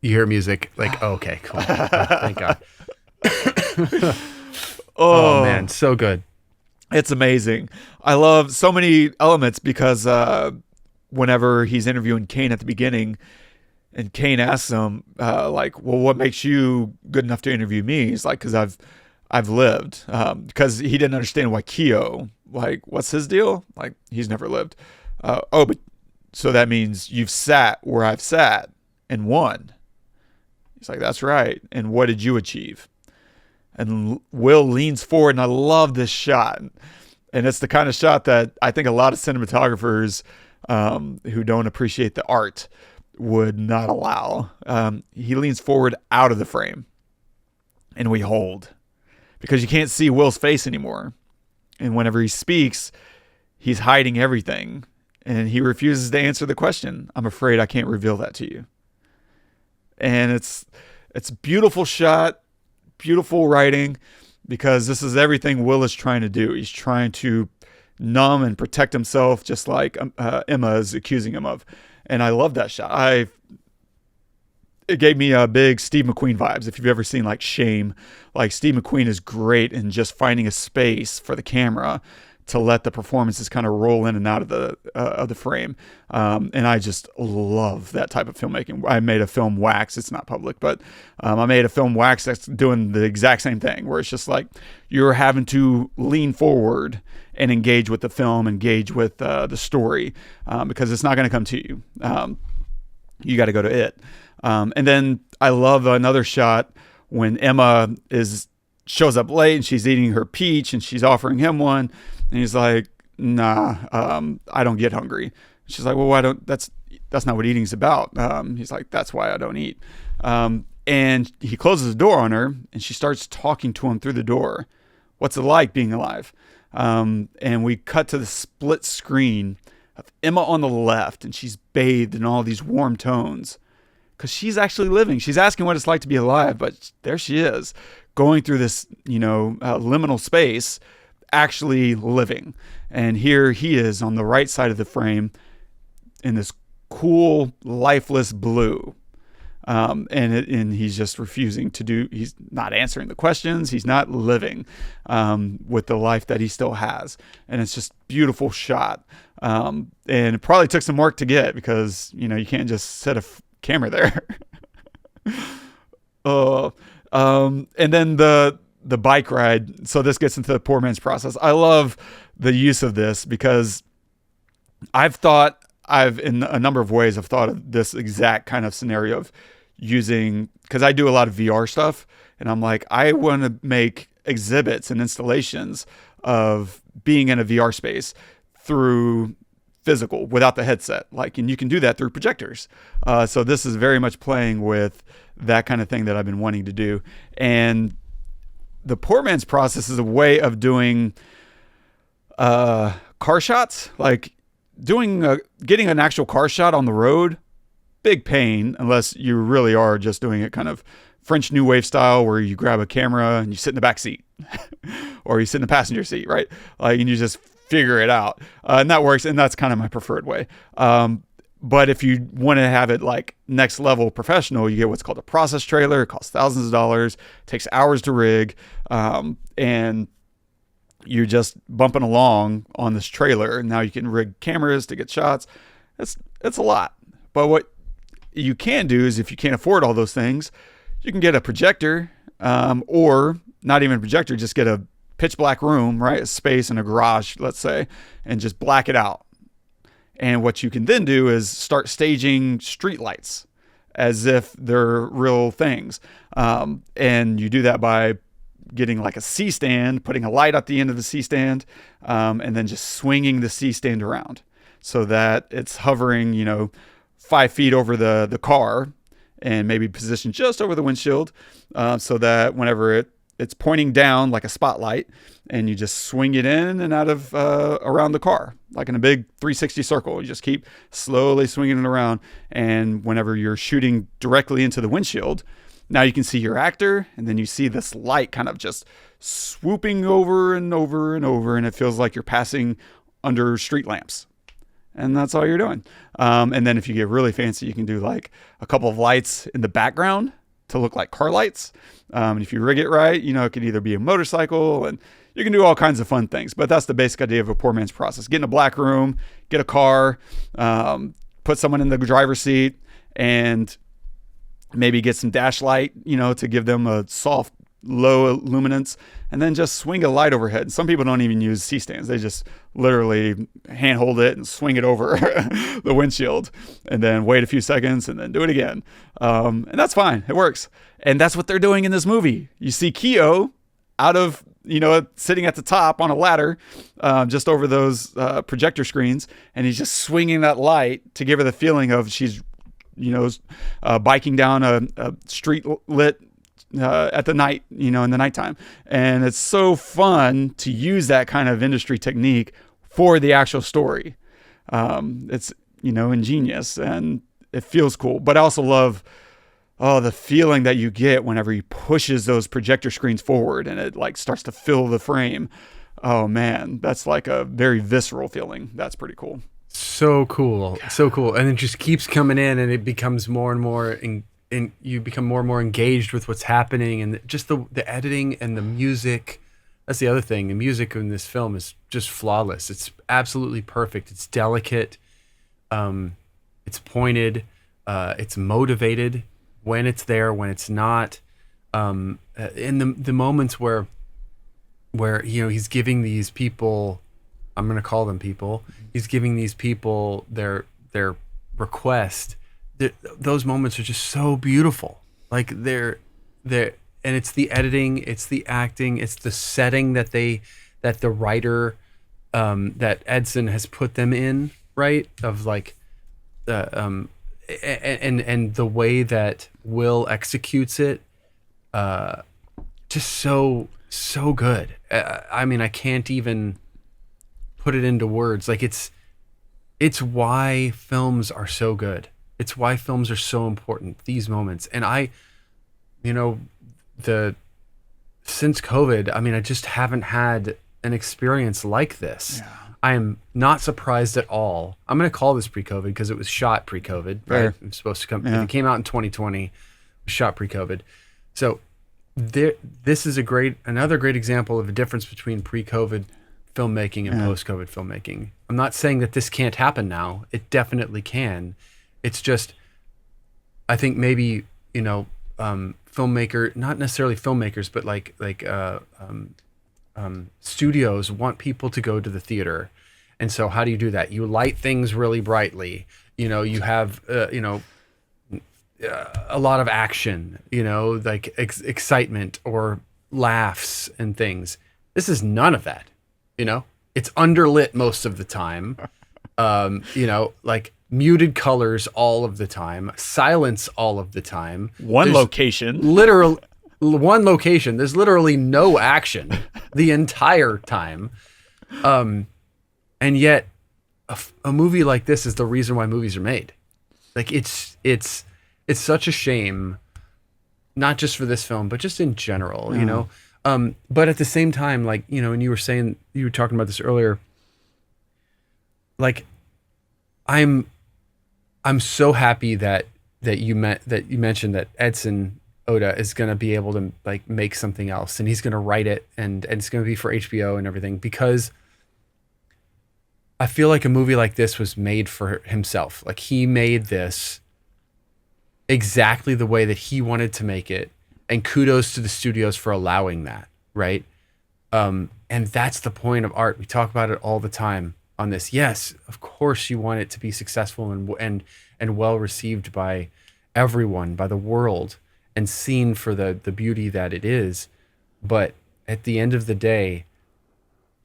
you hear music, like, oh, okay, cool. Thank God. Oh, man, so good. It's amazing. I love so many elements, because whenever he's interviewing Kane at the beginning, and Kane asks him, like, well, what makes you good enough to interview me? He's like, because I've lived. Because he didn't understand why Keo, like, what's his deal? Like, he's never lived. But so that means you've sat where I've sat and won. He's like, that's right. And what did you achieve? And Will leans forward, and I love this shot. And it's the kind of shot that I think a lot of cinematographers who don't appreciate the art would not allow. He leans forward out of the frame, and we hold, because you can't see Will's face anymore. And whenever he speaks, he's hiding everything, and he refuses to answer the question. I'm afraid I can't reveal that to you. And it's a beautiful shot, beautiful writing, because this is everything Will is trying to do. He's trying to numb and protect himself, just like Emma is accusing him of. And I love that shot. It gave me big Steve McQueen vibes. If you've ever seen like Shame, like Steve McQueen is great in just finding a space for the camera to let the performances kind of roll in and out of the frame. And I just love that type of filmmaking. I made a film Wax. It's not public, but I made a film Wax that's doing the exact same thing, where it's just like you're having to lean forward and engage with the film, engage with the story, because it's not going to come to you. You got to go to it. And then I love another shot when Emma shows up late and she's eating her peach and she's offering him one. And he's like, nah, I don't get hungry. She's like, well, that's not what eating's about. He's like, that's why I don't eat. And he closes the door on her and she starts talking to him through the door. What's it like being alive? And we cut to the split screen of Emma on the left, and she's bathed in all these warm tones because she's actually living. She's asking what it's like to be alive, but there she is going through this, liminal space, actually living. And here he is on the right side of the frame in this cool, lifeless blue. And he's just refusing he's not answering the questions. He's not living, with the life that he still has. And it's just beautiful shot. And it probably took some work to get because, you can't just set a camera there. And then the bike ride. So this gets into the poor man's process. I love the use of this because in a number of ways, I've thought of this exact kind of scenario of using, because I do a lot of VR stuff, and I'm like, I want to make exhibits and installations of being in a VR space through physical, without the headset. And you can do that through projectors. So this is very much playing with that kind of thing that I've been wanting to do. And the poor man's process is a way of doing car shots, getting an actual car shot on the road. Big pain, unless you really are just doing it kind of French New Wave style, where you grab a camera and you sit in the back seat or you sit in the passenger seat, right? And you just figure it out. And that works. And that's kind of my preferred way. But if you want to have it next level professional, you get what's called a process trailer. It costs thousands of dollars, takes hours to rig. And you're just bumping along on this trailer. And now you can rig cameras to get shots. It's a lot. But what you can do is, if you can't afford all those things, you can get a projector, or not even a projector, just get a pitch black room, right? A space in a garage, let's say, and just black it out. And what you can then do is start staging street lights as if they're real things. And you do that by getting a C-stand, putting a light at the end of the C-stand, and then just swinging the C-stand around so that it's hovering, 5 feet over the car and maybe positioned just over the windshield, so that whenever it's pointing down like a spotlight, and you just swing it in and out of around the car, like in a big 360 circle. You just keep slowly swinging it around. And whenever you're shooting directly into the windshield, now you can see your actor, and then you see this light kind of just swooping over and over and over, and it feels like you're passing under street lamps. And that's all you're doing. And then if you get really fancy, you can do a couple of lights in the background to look like car lights. And if you rig it right, it could either be a motorcycle, and you can do all kinds of fun things. But that's the basic idea of a poor man's process. Get in a black room, get a car, put someone in the driver's seat, and maybe get some dash light, to give them a soft, low luminance, and then just swing a light overhead. Some people don't even use C-stands. They just literally handhold it and swing it over the windshield, and then wait a few seconds and then do it again. And that's fine. It works. And that's what they're doing in this movie. You see Keo out of, sitting at the top on a ladder, just over those projector screens, and he's just swinging that light to give her the feeling of she's, biking down a street lit at the night, in the nighttime. And it's so fun to use that kind of industry technique for the actual story. It's, ingenious, and it feels cool. But I also love, the feeling that you get whenever he pushes those projector screens forward and it starts to fill the frame. Oh man, that's a very visceral feeling. That's pretty cool. So cool. So cool. And it just keeps coming in, and it becomes more and more and you become more and more engaged with what's happening, and just the editing and the music That's the other thing. The music in this film is just flawless. It's absolutely perfect. It's delicate. It's pointed. It's motivated when it's there, when it's not. In the moments where he's giving these people, I'm going to call them people. He's giving these people their request. Those moments are just so beautiful. Like they're, and it's the editing, it's the acting, it's the setting that the writer, that Edson has put them in, right? Of like, and the way that Will executes it, just so good. I mean, I can't even put it into words. Like it's why films are so good. It's why films are so important, these moments. And since COVID, I mean, I just haven't had an experience like this. Yeah. I am not surprised at all. I'm going to call this pre-COVID because it was shot pre-COVID. Right? It was supposed to come. Yeah. It came out in 2020. It was shot pre-COVID. So this is another great example of a difference between pre-COVID filmmaking and post-COVID filmmaking. I'm not saying that this can't happen now. It definitely can. It's just, I think maybe, filmmaker, not necessarily filmmakers, but like studios want people to go to the theater. And so how do you do that? You light things really brightly. You have, a lot of action, like excitement or laughs and things. This is none of that. It's underlit most of the time. Like muted colors all of the time, silence all of the time. There's location. One location. There's literally no action the entire time. And yet a movie like this is the reason why movies are made. Like it's such a shame, not just for this film, but just in general, but at the same time, like, and you were talking about this earlier, like I'm so happy that you mentioned that Edson Oda is going to be able to like make something else, and he's going to write it, and it's going to be for HBO and everything, because I feel like a movie like this was made for himself. Like he made this exactly the way that he wanted to make it, and kudos to the studios for allowing that, right? And that's the point of art. We talk about it all the time on this. Yes, of course you want it to be successful and well received by everyone, by the world, and seen for the beauty that it is. But at the end of the day,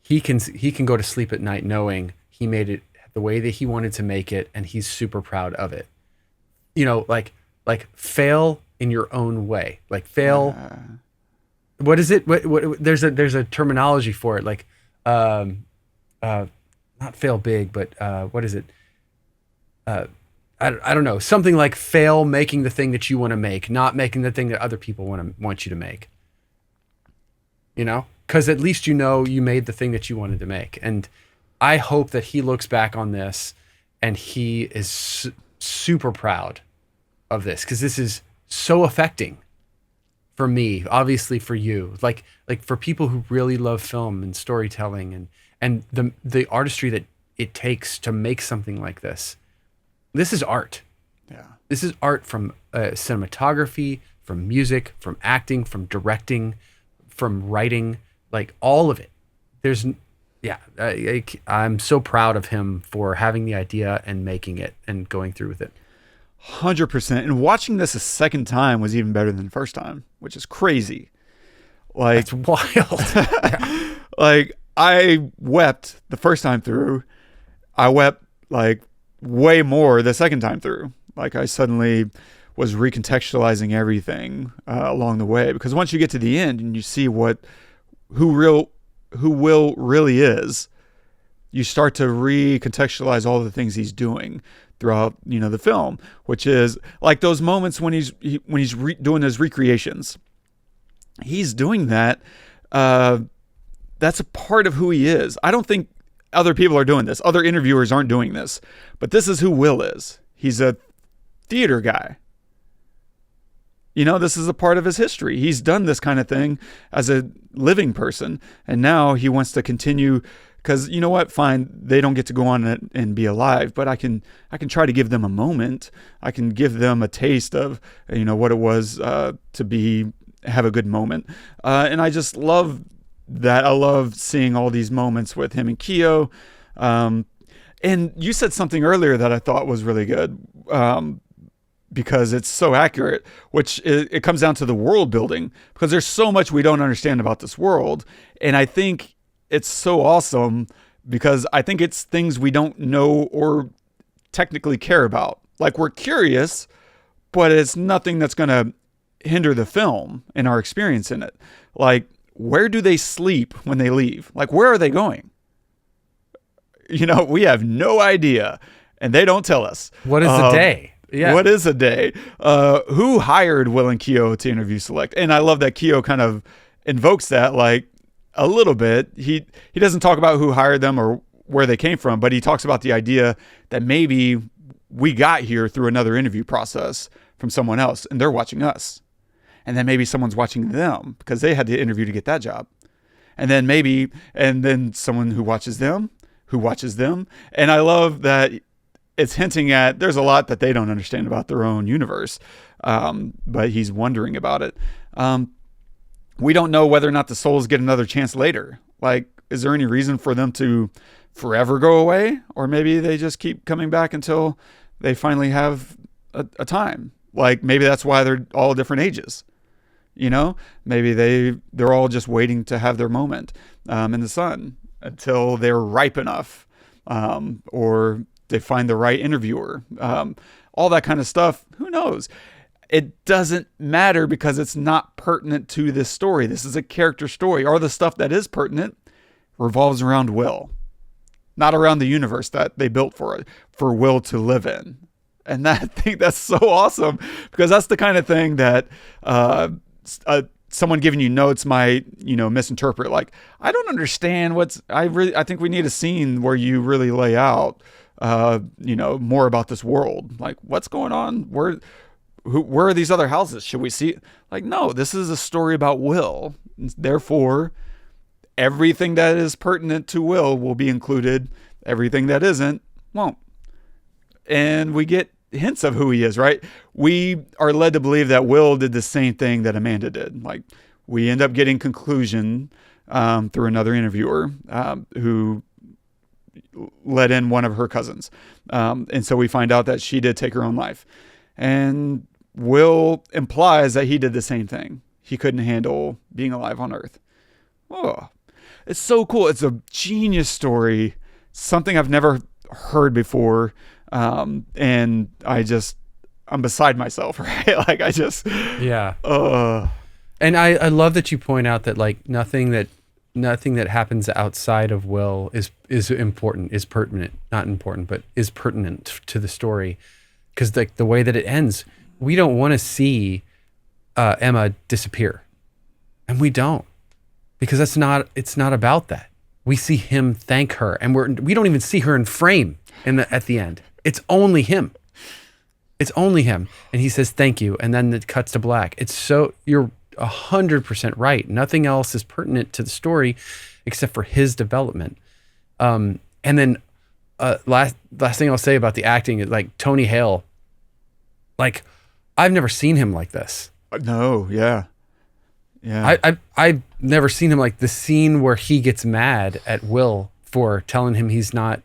he can go to sleep at night knowing he made it the way that he wanted to make it, and he's super proud of it. Like fail in your own way. Like fail. What is it? What there's a terminology for it. Like not fail big, but what is it? I don't know. Something like fail making the thing that you want to make, not making the thing that other people want you to make. Because at least you made the thing that you wanted to make. And I hope that he looks back on this and he is super proud of this, because this is so affecting for me, obviously for you, like for people who really love film and storytelling and the artistry that it takes to make something like this. This is art. Yeah. This is art from cinematography, from music, from acting, from directing, from writing, like all of it. I'm so proud of him for having the idea and making it and going through with it. 100%. And watching this a second time was even better than the first time, which is crazy. Like, that's wild. Like, I wept the first time through. I wept like way more the second time through. Like, I suddenly was recontextualizing everything along the way, because once you get to the end and you see who Will really is, you start to recontextualize all the things he's doing throughout, the film, which is like those moments when he's doing his recreations. He's doing that. That's a part of who he is. I don't think other people are doing this. Other interviewers aren't doing this, but this is who Will is. He's a theater guy. This is a part of his history. He's done this kind of thing as a living person. And now he wants to continue, because you know what? Fine, they don't get to go on and be alive, but I can try to give them a moment. I can give them a taste of, what it was to have a good moment. And I just love that. I love seeing all these moments with him and Keo. And you said something earlier that I thought was really good, because it's so accurate, which it comes down to the world building, because there's so much we don't understand about this world. And I think it's so awesome because I think it's things we don't know or technically care about. Like, we're curious, but it's nothing that's going to hinder the film and our experience in it. Like, where do they sleep when they leave? Like, where are they going? We have no idea, and they don't tell us. What is the day? Yeah. What is a day? Who hired Will and Keo to interview select? And I love that Keo kind of invokes that, like, a little bit. He doesn't talk about who hired them or where they came from, but he talks about the idea that maybe we got here through another interview process from someone else, and they're watching us. And then maybe someone's watching them because they had to interview to get that job. And then someone who watches them. And I love that it's hinting at there's a lot that they don't understand about their own universe, but he's wondering about it. We don't know whether or not the souls get another chance later. Like, is there any reason for them to forever go away? Or maybe they just keep coming back until they finally have a time. Like, maybe that's why they're all different ages. Maybe they're all just waiting to have their moment in the sun until they're ripe enough, or they find the right interviewer, all that kind of stuff. Who knows? It doesn't matter because it's not pertinent to this story. This is a character story, or the stuff that is pertinent revolves around Will, not around the universe that they built for Will to live in. And I think that's so awesome, because that's the kind of thing that someone giving you notes might, misinterpret. Like, I don't understand I think we need a scene where you really lay out, more about this world. Like, what's going on? Where are these other houses? Should we see? Like, no, this is a story about Will. Therefore, everything that is pertinent to will be included. Everything that isn't, won't. And we get hints of who he is, right? We are led to believe that Will did the same thing that Amanda did. Like, we end up getting conclusion through another interviewer who let in one of her cousins. And so we find out that she did take her own life. And Will implies that he did the same thing. He couldn't handle being alive on Earth. Oh, it's so cool. It's a genius story. Something I've never heard before. And I'm beside myself, right? Like, yeah. And I love that you point out that, like, nothing that happens outside of Will is important, is pertinent, not important, but is pertinent to the story. Because, like, the way that it ends, we don't want to see Emma disappear, and we don't, because it's not about that. We see him thank her, and we don't even see her in frame at the end. It's only him. And he says thank you, and then it cuts to black. You're 100% right. Nothing else is pertinent to the story except for his development. And then last thing I'll say about the acting is, like, Tony Hale. Like, I've never seen him like this. No, yeah. I've never seen him like the scene where he gets mad at Will for telling him he's not.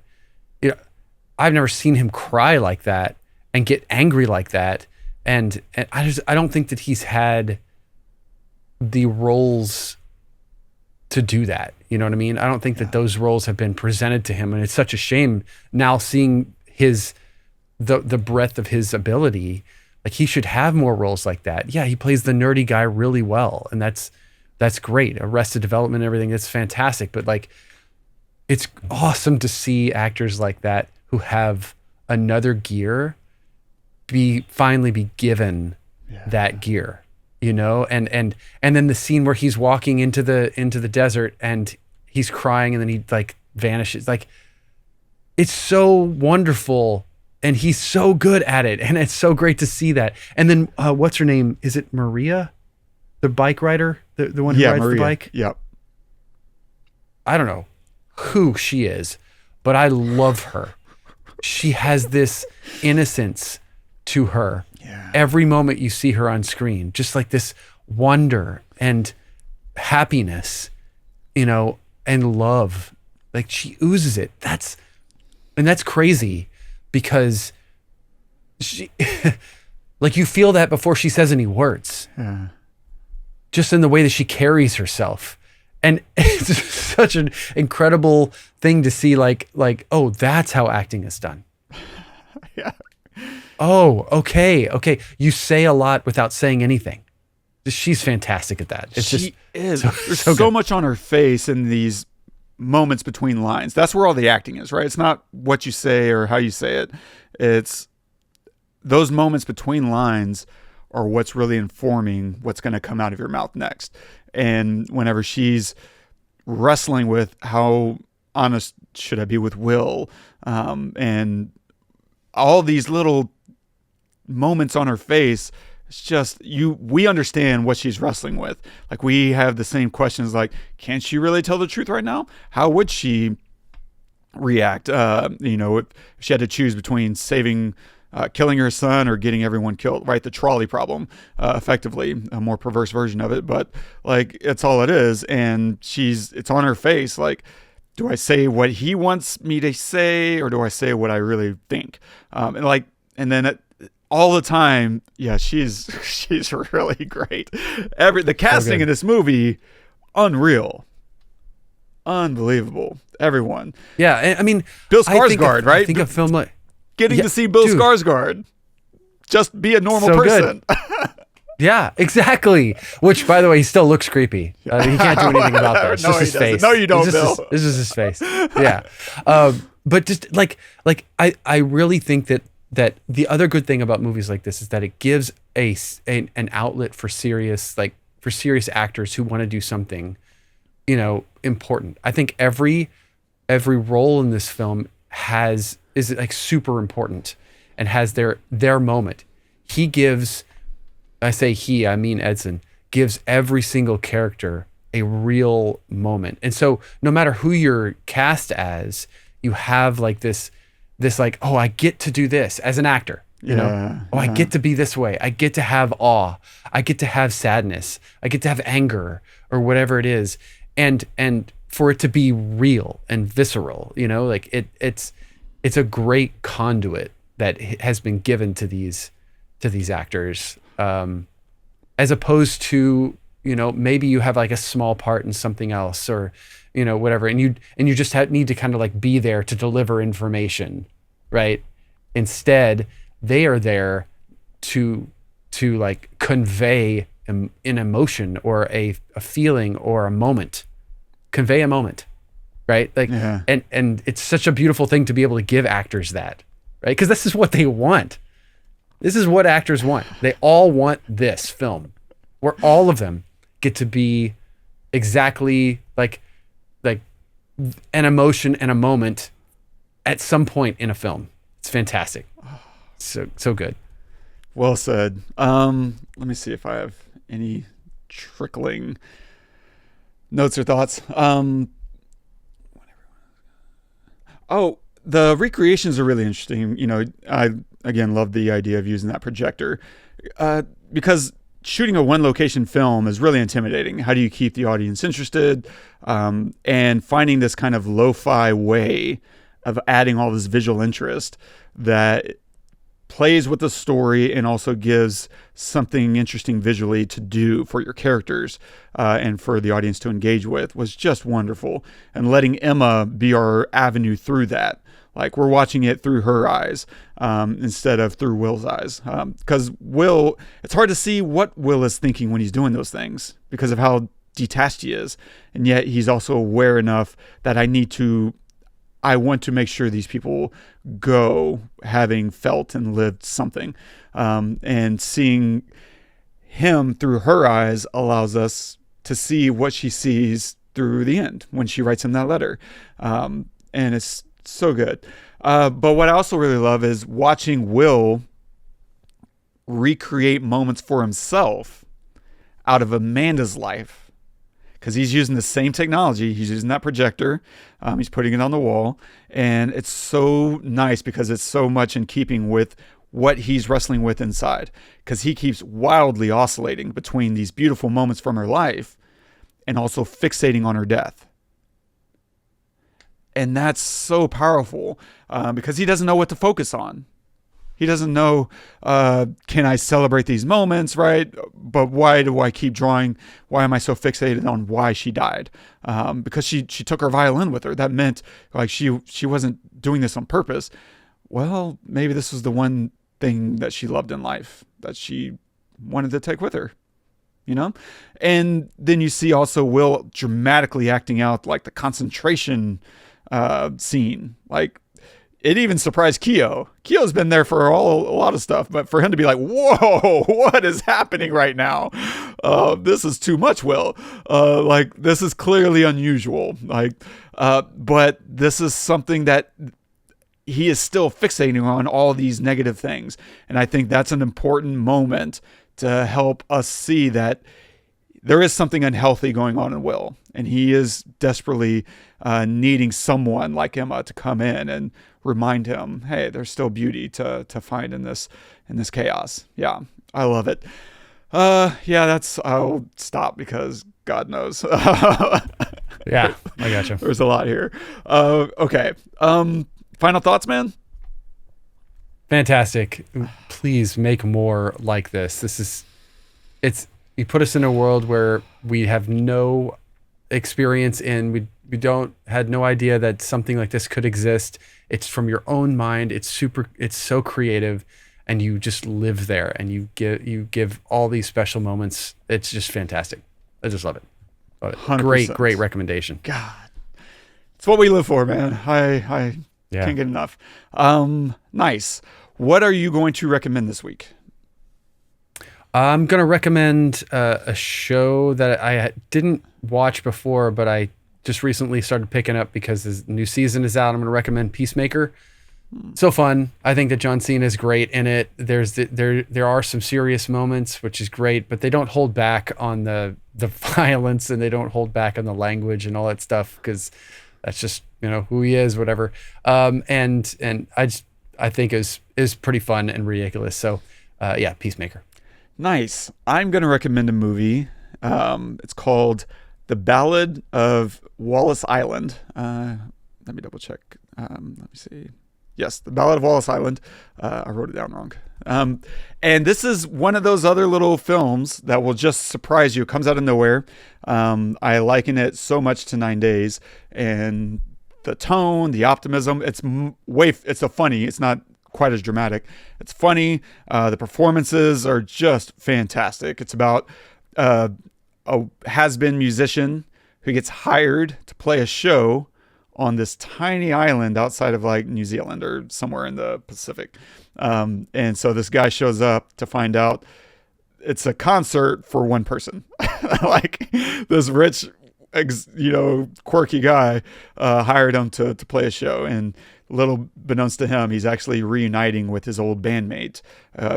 I've never seen him cry like that and get angry like that, and I don't think that he's had the roles to do that. You know what I mean? I don't think that those roles have been presented to him, and it's such a shame now seeing the breadth of his ability. Like, he should have more roles like that. Yeah, he plays the nerdy guy really well, and that's great. Arrested Development and everything, that's fantastic. But, like, it's awesome to see actors like that who have another gear finally be given that gear, and then the scene where he's walking into the desert and he's crying and then he, like, vanishes. Like, it's so wonderful and he's so good at it, and it's so great to see that. And then what's her name? Is it Maria, the bike rider, the one who rides Maria. the bike? Yep. I don't know who she is, but I love her. She has this innocence to her. Yeah. Every moment you see her on screen, just like this wonder and happiness, and love. Like she oozes it. That's crazy because she, like you feel that before she says any words. Yeah. Just in the way that she carries herself. And it's such an incredible thing to see, like, oh, that's how acting is done. Yeah. Oh, okay. You say a lot without saying anything. She's fantastic at that. She is. There's so much on her face in these moments between lines. That's where all the acting is, right? It's not what you say or how you say it. It's those moments between lines are what's really informing what's going to come out of your mouth next. And whenever she's wrestling with how honest should I be with Will, and all these little moments on her face, it's just we understand what she's wrestling with. Like we have the same questions like, can she really tell the truth right now? How would she react? If she had to choose between killing her son or getting everyone killed, right? The trolley problem, effectively, a more perverse version of it, but like it's all it is. And it's on her face. Like, do I say what he wants me to say, or do I say what I really think? And then all the time, yeah, she's really great. The casting in this movie, unreal, unbelievable. Everyone. Yeah, I mean, Bill Skarsgård, right? I think a film like getting to see Bill Skarsgård just be a normal person. Yeah, exactly. Which, by the way, he still looks creepy. He can't do anything about that. It's No, just he his doesn't. face. No, you don't, Bill. This is his face. Yeah. But just like I really think that the other good thing about movies like this is that it gives an outlet for serious actors who want to do something, important. I think every role in this film is like super important and has their moment. He gives, I say he, I mean Edson, gives every single character a real moment. And so no matter who you're cast as, you have like this like, oh, I get to do this as an actor, I get to be this way. I get to have awe. I get to have sadness. I get to have anger or whatever it is. And for it to be real and visceral, like it's a great conduit that has been given to these actors, as opposed to, maybe you have like a small part in something else or, whatever. And you just need to kind of like be there to deliver information, right? Instead, they are there to like convey an emotion or a feeling or a moment, convey a moment, right? Like, and it's such a beautiful thing to be able to give actors that, right? Because this is what they want. This is what actors want. They all want this film where all of them get to be exactly like an emotion and a moment at some point in a film. It's fantastic. So good. Well said. Let me see if I have any trickling notes or thoughts. The recreations are really interesting. I again love the idea of using that projector, because shooting a one location film is really intimidating. How do you keep the audience interested? And finding this kind of lo-fi way of adding all this visual interest that plays with the story and also gives something interesting visually to do for your characters, and for the audience to engage with was just wonderful. And letting Emma be our avenue through that. Like we're watching it through her eyes, instead of through Will's eyes. Because Will, it's hard to see what Will is thinking when he's doing those things because of how detached he is. And yet he's also aware enough that I want to make sure these people go having felt and lived something. And seeing him through her eyes allows us to see what she sees through the end when she writes him that letter. And it's So good. But what I also really love is watching Will recreate moments for himself out of Amanda's life, because he's using the same technology. He's using that projector. He's putting it on the wall, and it's so nice because it's so much in keeping with what he's wrestling with inside, because he keeps wildly oscillating between these beautiful moments from her life and also fixating on her death. And that's so powerful because he doesn't know what to focus on. He doesn't know, can I celebrate these moments, right? But why do I keep drawing? Why am I so fixated on why she died? Because she took her violin with her. That meant like she wasn't doing this on purpose. Well, maybe this was the one thing that she loved in life that she wanted to take with her, you know? And then you see also Will dramatically acting out like the concentration scene. Like, it even surprised Keo. Keo's been there for a lot of stuff, but for him to be like, whoa, what is happening right now? This is too much, Will. Like, this is clearly unusual. Like, but this is something that he is still fixating on, all these negative things. And I think that's an important moment to help us see that there is something unhealthy going on in Will. And he is desperately needing someone like Emma to come in and remind him, hey, there's still beauty to find in this chaos. Yeah, I love it. I'll stop because God knows. Yeah, I gotcha. There's a lot here. Okay. Final thoughts, man? Fantastic. Please make more like this. You put us in a world where we have no experience in. We had no idea that something like this could exist. It's from your own mind. It's so creative, and you just live there, and you give all these special moments. It's just fantastic. I just love it. Love it. 100%. Great recommendation. God, it's what we live for, man. I can't get enough. Nice. What are you going to recommend this week? I'm going to recommend a show that I didn't watch before, but I just recently started picking up because the new season is out. I'm going to recommend Peacemaker. So fun. I think that John Cena is great in it. There are some serious moments, which is great, but they don't hold back on the violence, and they don't hold back on the language and all that stuff, because that's just, who he is, whatever. And I think is pretty fun and ridiculous. So Peacemaker. Nice. I'm going to recommend a movie. It's called The Ballad of Wallis Island. Let me double check. Let me see. Yes, The Ballad of Wallis Island. I wrote it down wrong. And this is one of those other little films that will just surprise you. It comes out of nowhere. I liken it so much to 9 Days, and the tone, the optimism. It's so funny. It's not quite as dramatic. It's funny. The performances are just fantastic. It's about a has-been musician who gets hired to play a show on this tiny island outside of like New Zealand or somewhere in the Pacific. And so this guy shows up to find out it's a concert for one person. Like this rich, quirky guy hired him to play a show, and little beknownst to him, he's actually reuniting with his old bandmate,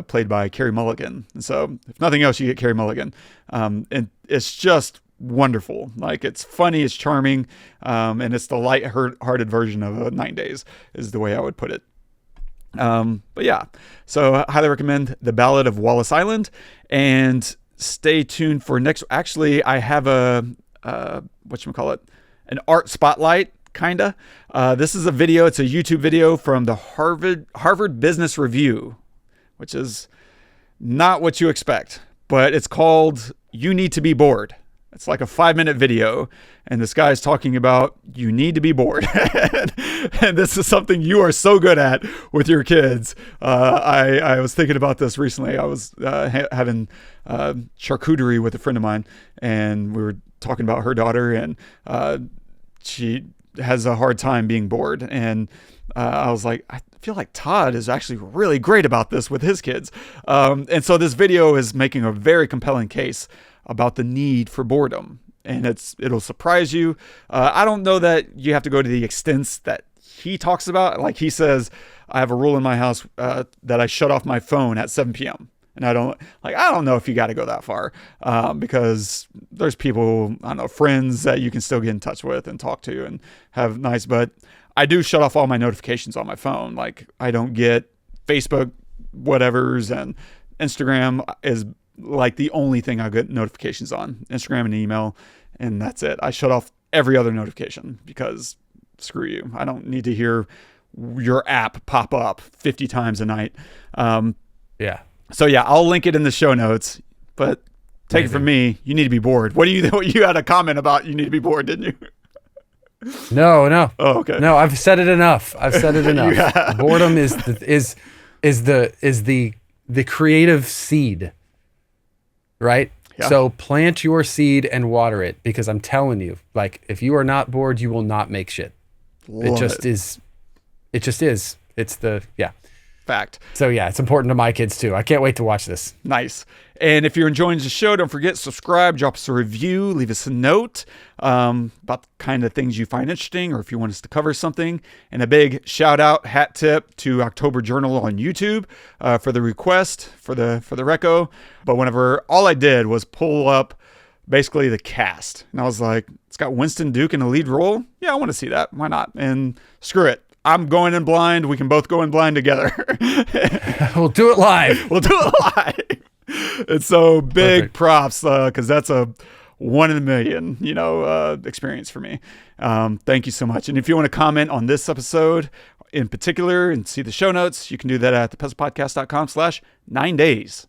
played by Carey Mulligan. And so if nothing else, you get Carey Mulligan. And it's just wonderful. Like, it's funny, it's charming, and it's the light-hearted version of 9 Days is the way I would put it. But yeah, so I highly recommend The Ballad of Wallis Island, and stay tuned for next. Actually, I have an art spotlight, kinda. This is a video. It's a YouTube video from the Harvard Business Review, which is not what you expect, but it's called "You Need to Be Bored." It's like a 5-minute video, and this guy is talking about you need to be bored. And this is something you are so good at with your kids. I was thinking about this recently. I was having charcuterie with a friend of mine, and we were talking about her daughter, and she has a hard time being bored. And I was like, I feel like Todd is actually really great about this with his kids. And so this video is making a very compelling case about the need for boredom, and it'll surprise you. I don't know that you have to go to the extents that he talks about. Like he says, I have a rule in my house that I shut off my phone at 7 p.m. And I don't know if you got to go that far because there's people, I don't know, friends that you can still get in touch with and talk to and have nice. But I do shut off all my notifications on my phone. Like I don't get Facebook whatevers, and Instagram is like the only thing I get notifications on. Instagram and email, and that's it. I shut off every other notification because screw you. I don't need to hear your app pop up 50 times a night. Yeah. So yeah, I'll link it in the show notes, but take it from me. You need to be bored. What do you had a comment about you need to be bored, didn't you? No. Oh, okay. No, I've said it enough. Yeah. Boredom is the creative seed, right? Yeah. So plant your seed and water it, because I'm telling you, like, if you are not bored, you will not make shit. It just is. It's fact. So yeah, it's important to my kids too. I can't wait to watch this. Nice. And if you're enjoying the show, don't forget, subscribe, drop us a review, leave us a note about the kind of things you find interesting, or if you want us to cover something. And a big shout out, hat tip to October Journal on YouTube for the request for the reco. But whenever all I did was pull up basically the cast, and I was like, it's got Winston Duke in the lead role. Yeah, I want to see that. Why not? And screw it. I'm going in blind. We can both go in blind together. We'll do it live. And so big Perfect. props because that's a 1 in a million, experience for me. Thank you so much. And if you want to comment on this episode in particular and see the show notes, you can do that at thepestlepodcast.com/9days.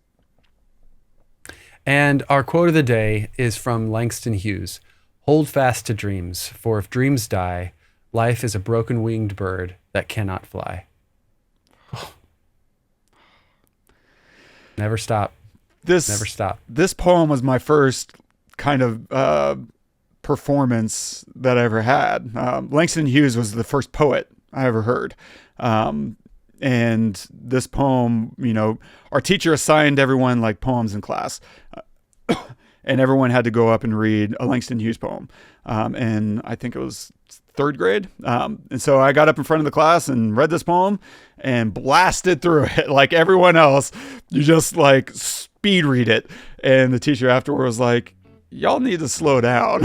And our quote of the day is from Langston Hughes. Hold fast to dreams, for if dreams die, life is a broken-winged bird that cannot fly. Never stop. Never stop. This poem was my first kind of performance that I ever had. Langston Hughes was the first poet I ever heard. And this poem, our teacher assigned everyone like poems in class. And everyone had to go up and read a Langston Hughes poem. And I think it was 3rd grade. And so I got up in front of the class and read this poem and blasted through it like everyone else. You just like speed read it. And the teacher afterward was like, y'all need to slow down.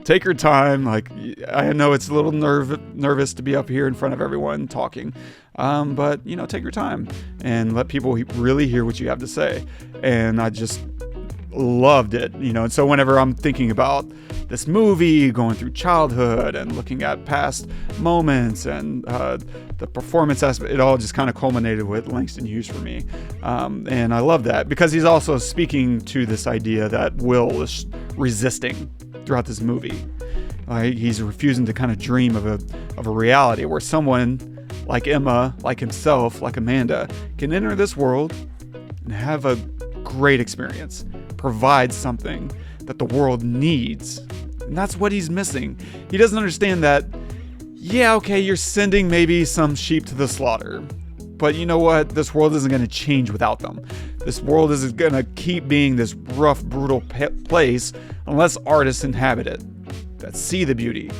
Take your time. Like, I know it's a little nervous to be up here in front of everyone talking. But take your time and let people really hear what you have to say. And I just loved it, and so whenever I'm thinking about this movie, going through childhood and looking at past moments and the performance aspect, it all just kind of culminated with Langston Hughes for me. And I love that because he's also speaking to this idea that Will is resisting throughout this movie. He's refusing to kind of dream of a reality where someone like Emma, like himself, like Amanda, can enter this world and have a great experience, provide something that the world needs. And that's what he's missing. He doesn't understand that, yeah, okay, you're sending maybe some sheep to the slaughter, but you know what? This world isn't going to change without them. This world is going to keep being this rough, brutal place unless artists inhabit it that see the beauty.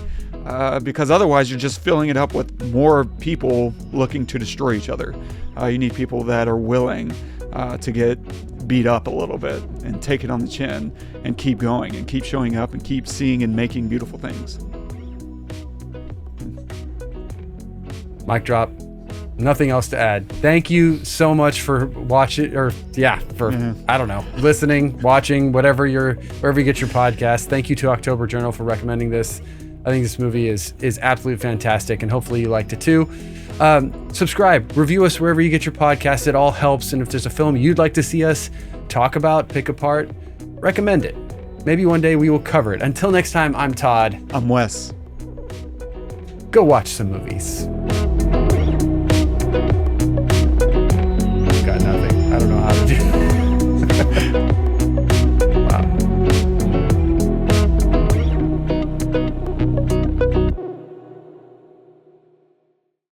Because otherwise you're just filling it up with more people looking to destroy each other. You need people that are willing to get beat up a little bit and take it on the chin and keep going and keep showing up and keep seeing and making beautiful things. Mic drop. Nothing else to add. Thank you so much for watching, I don't know, listening, watching, wherever you get your podcast. Thank you to October Journal for recommending this. I think this movie is absolutely fantastic, and hopefully you liked it too. Subscribe, review us wherever you get your podcast. It all helps. And if there's a film you'd like to see us talk about, pick apart, recommend it. Maybe one day we will cover it. Until next time, I'm Todd. I'm Wes. Go watch some movies.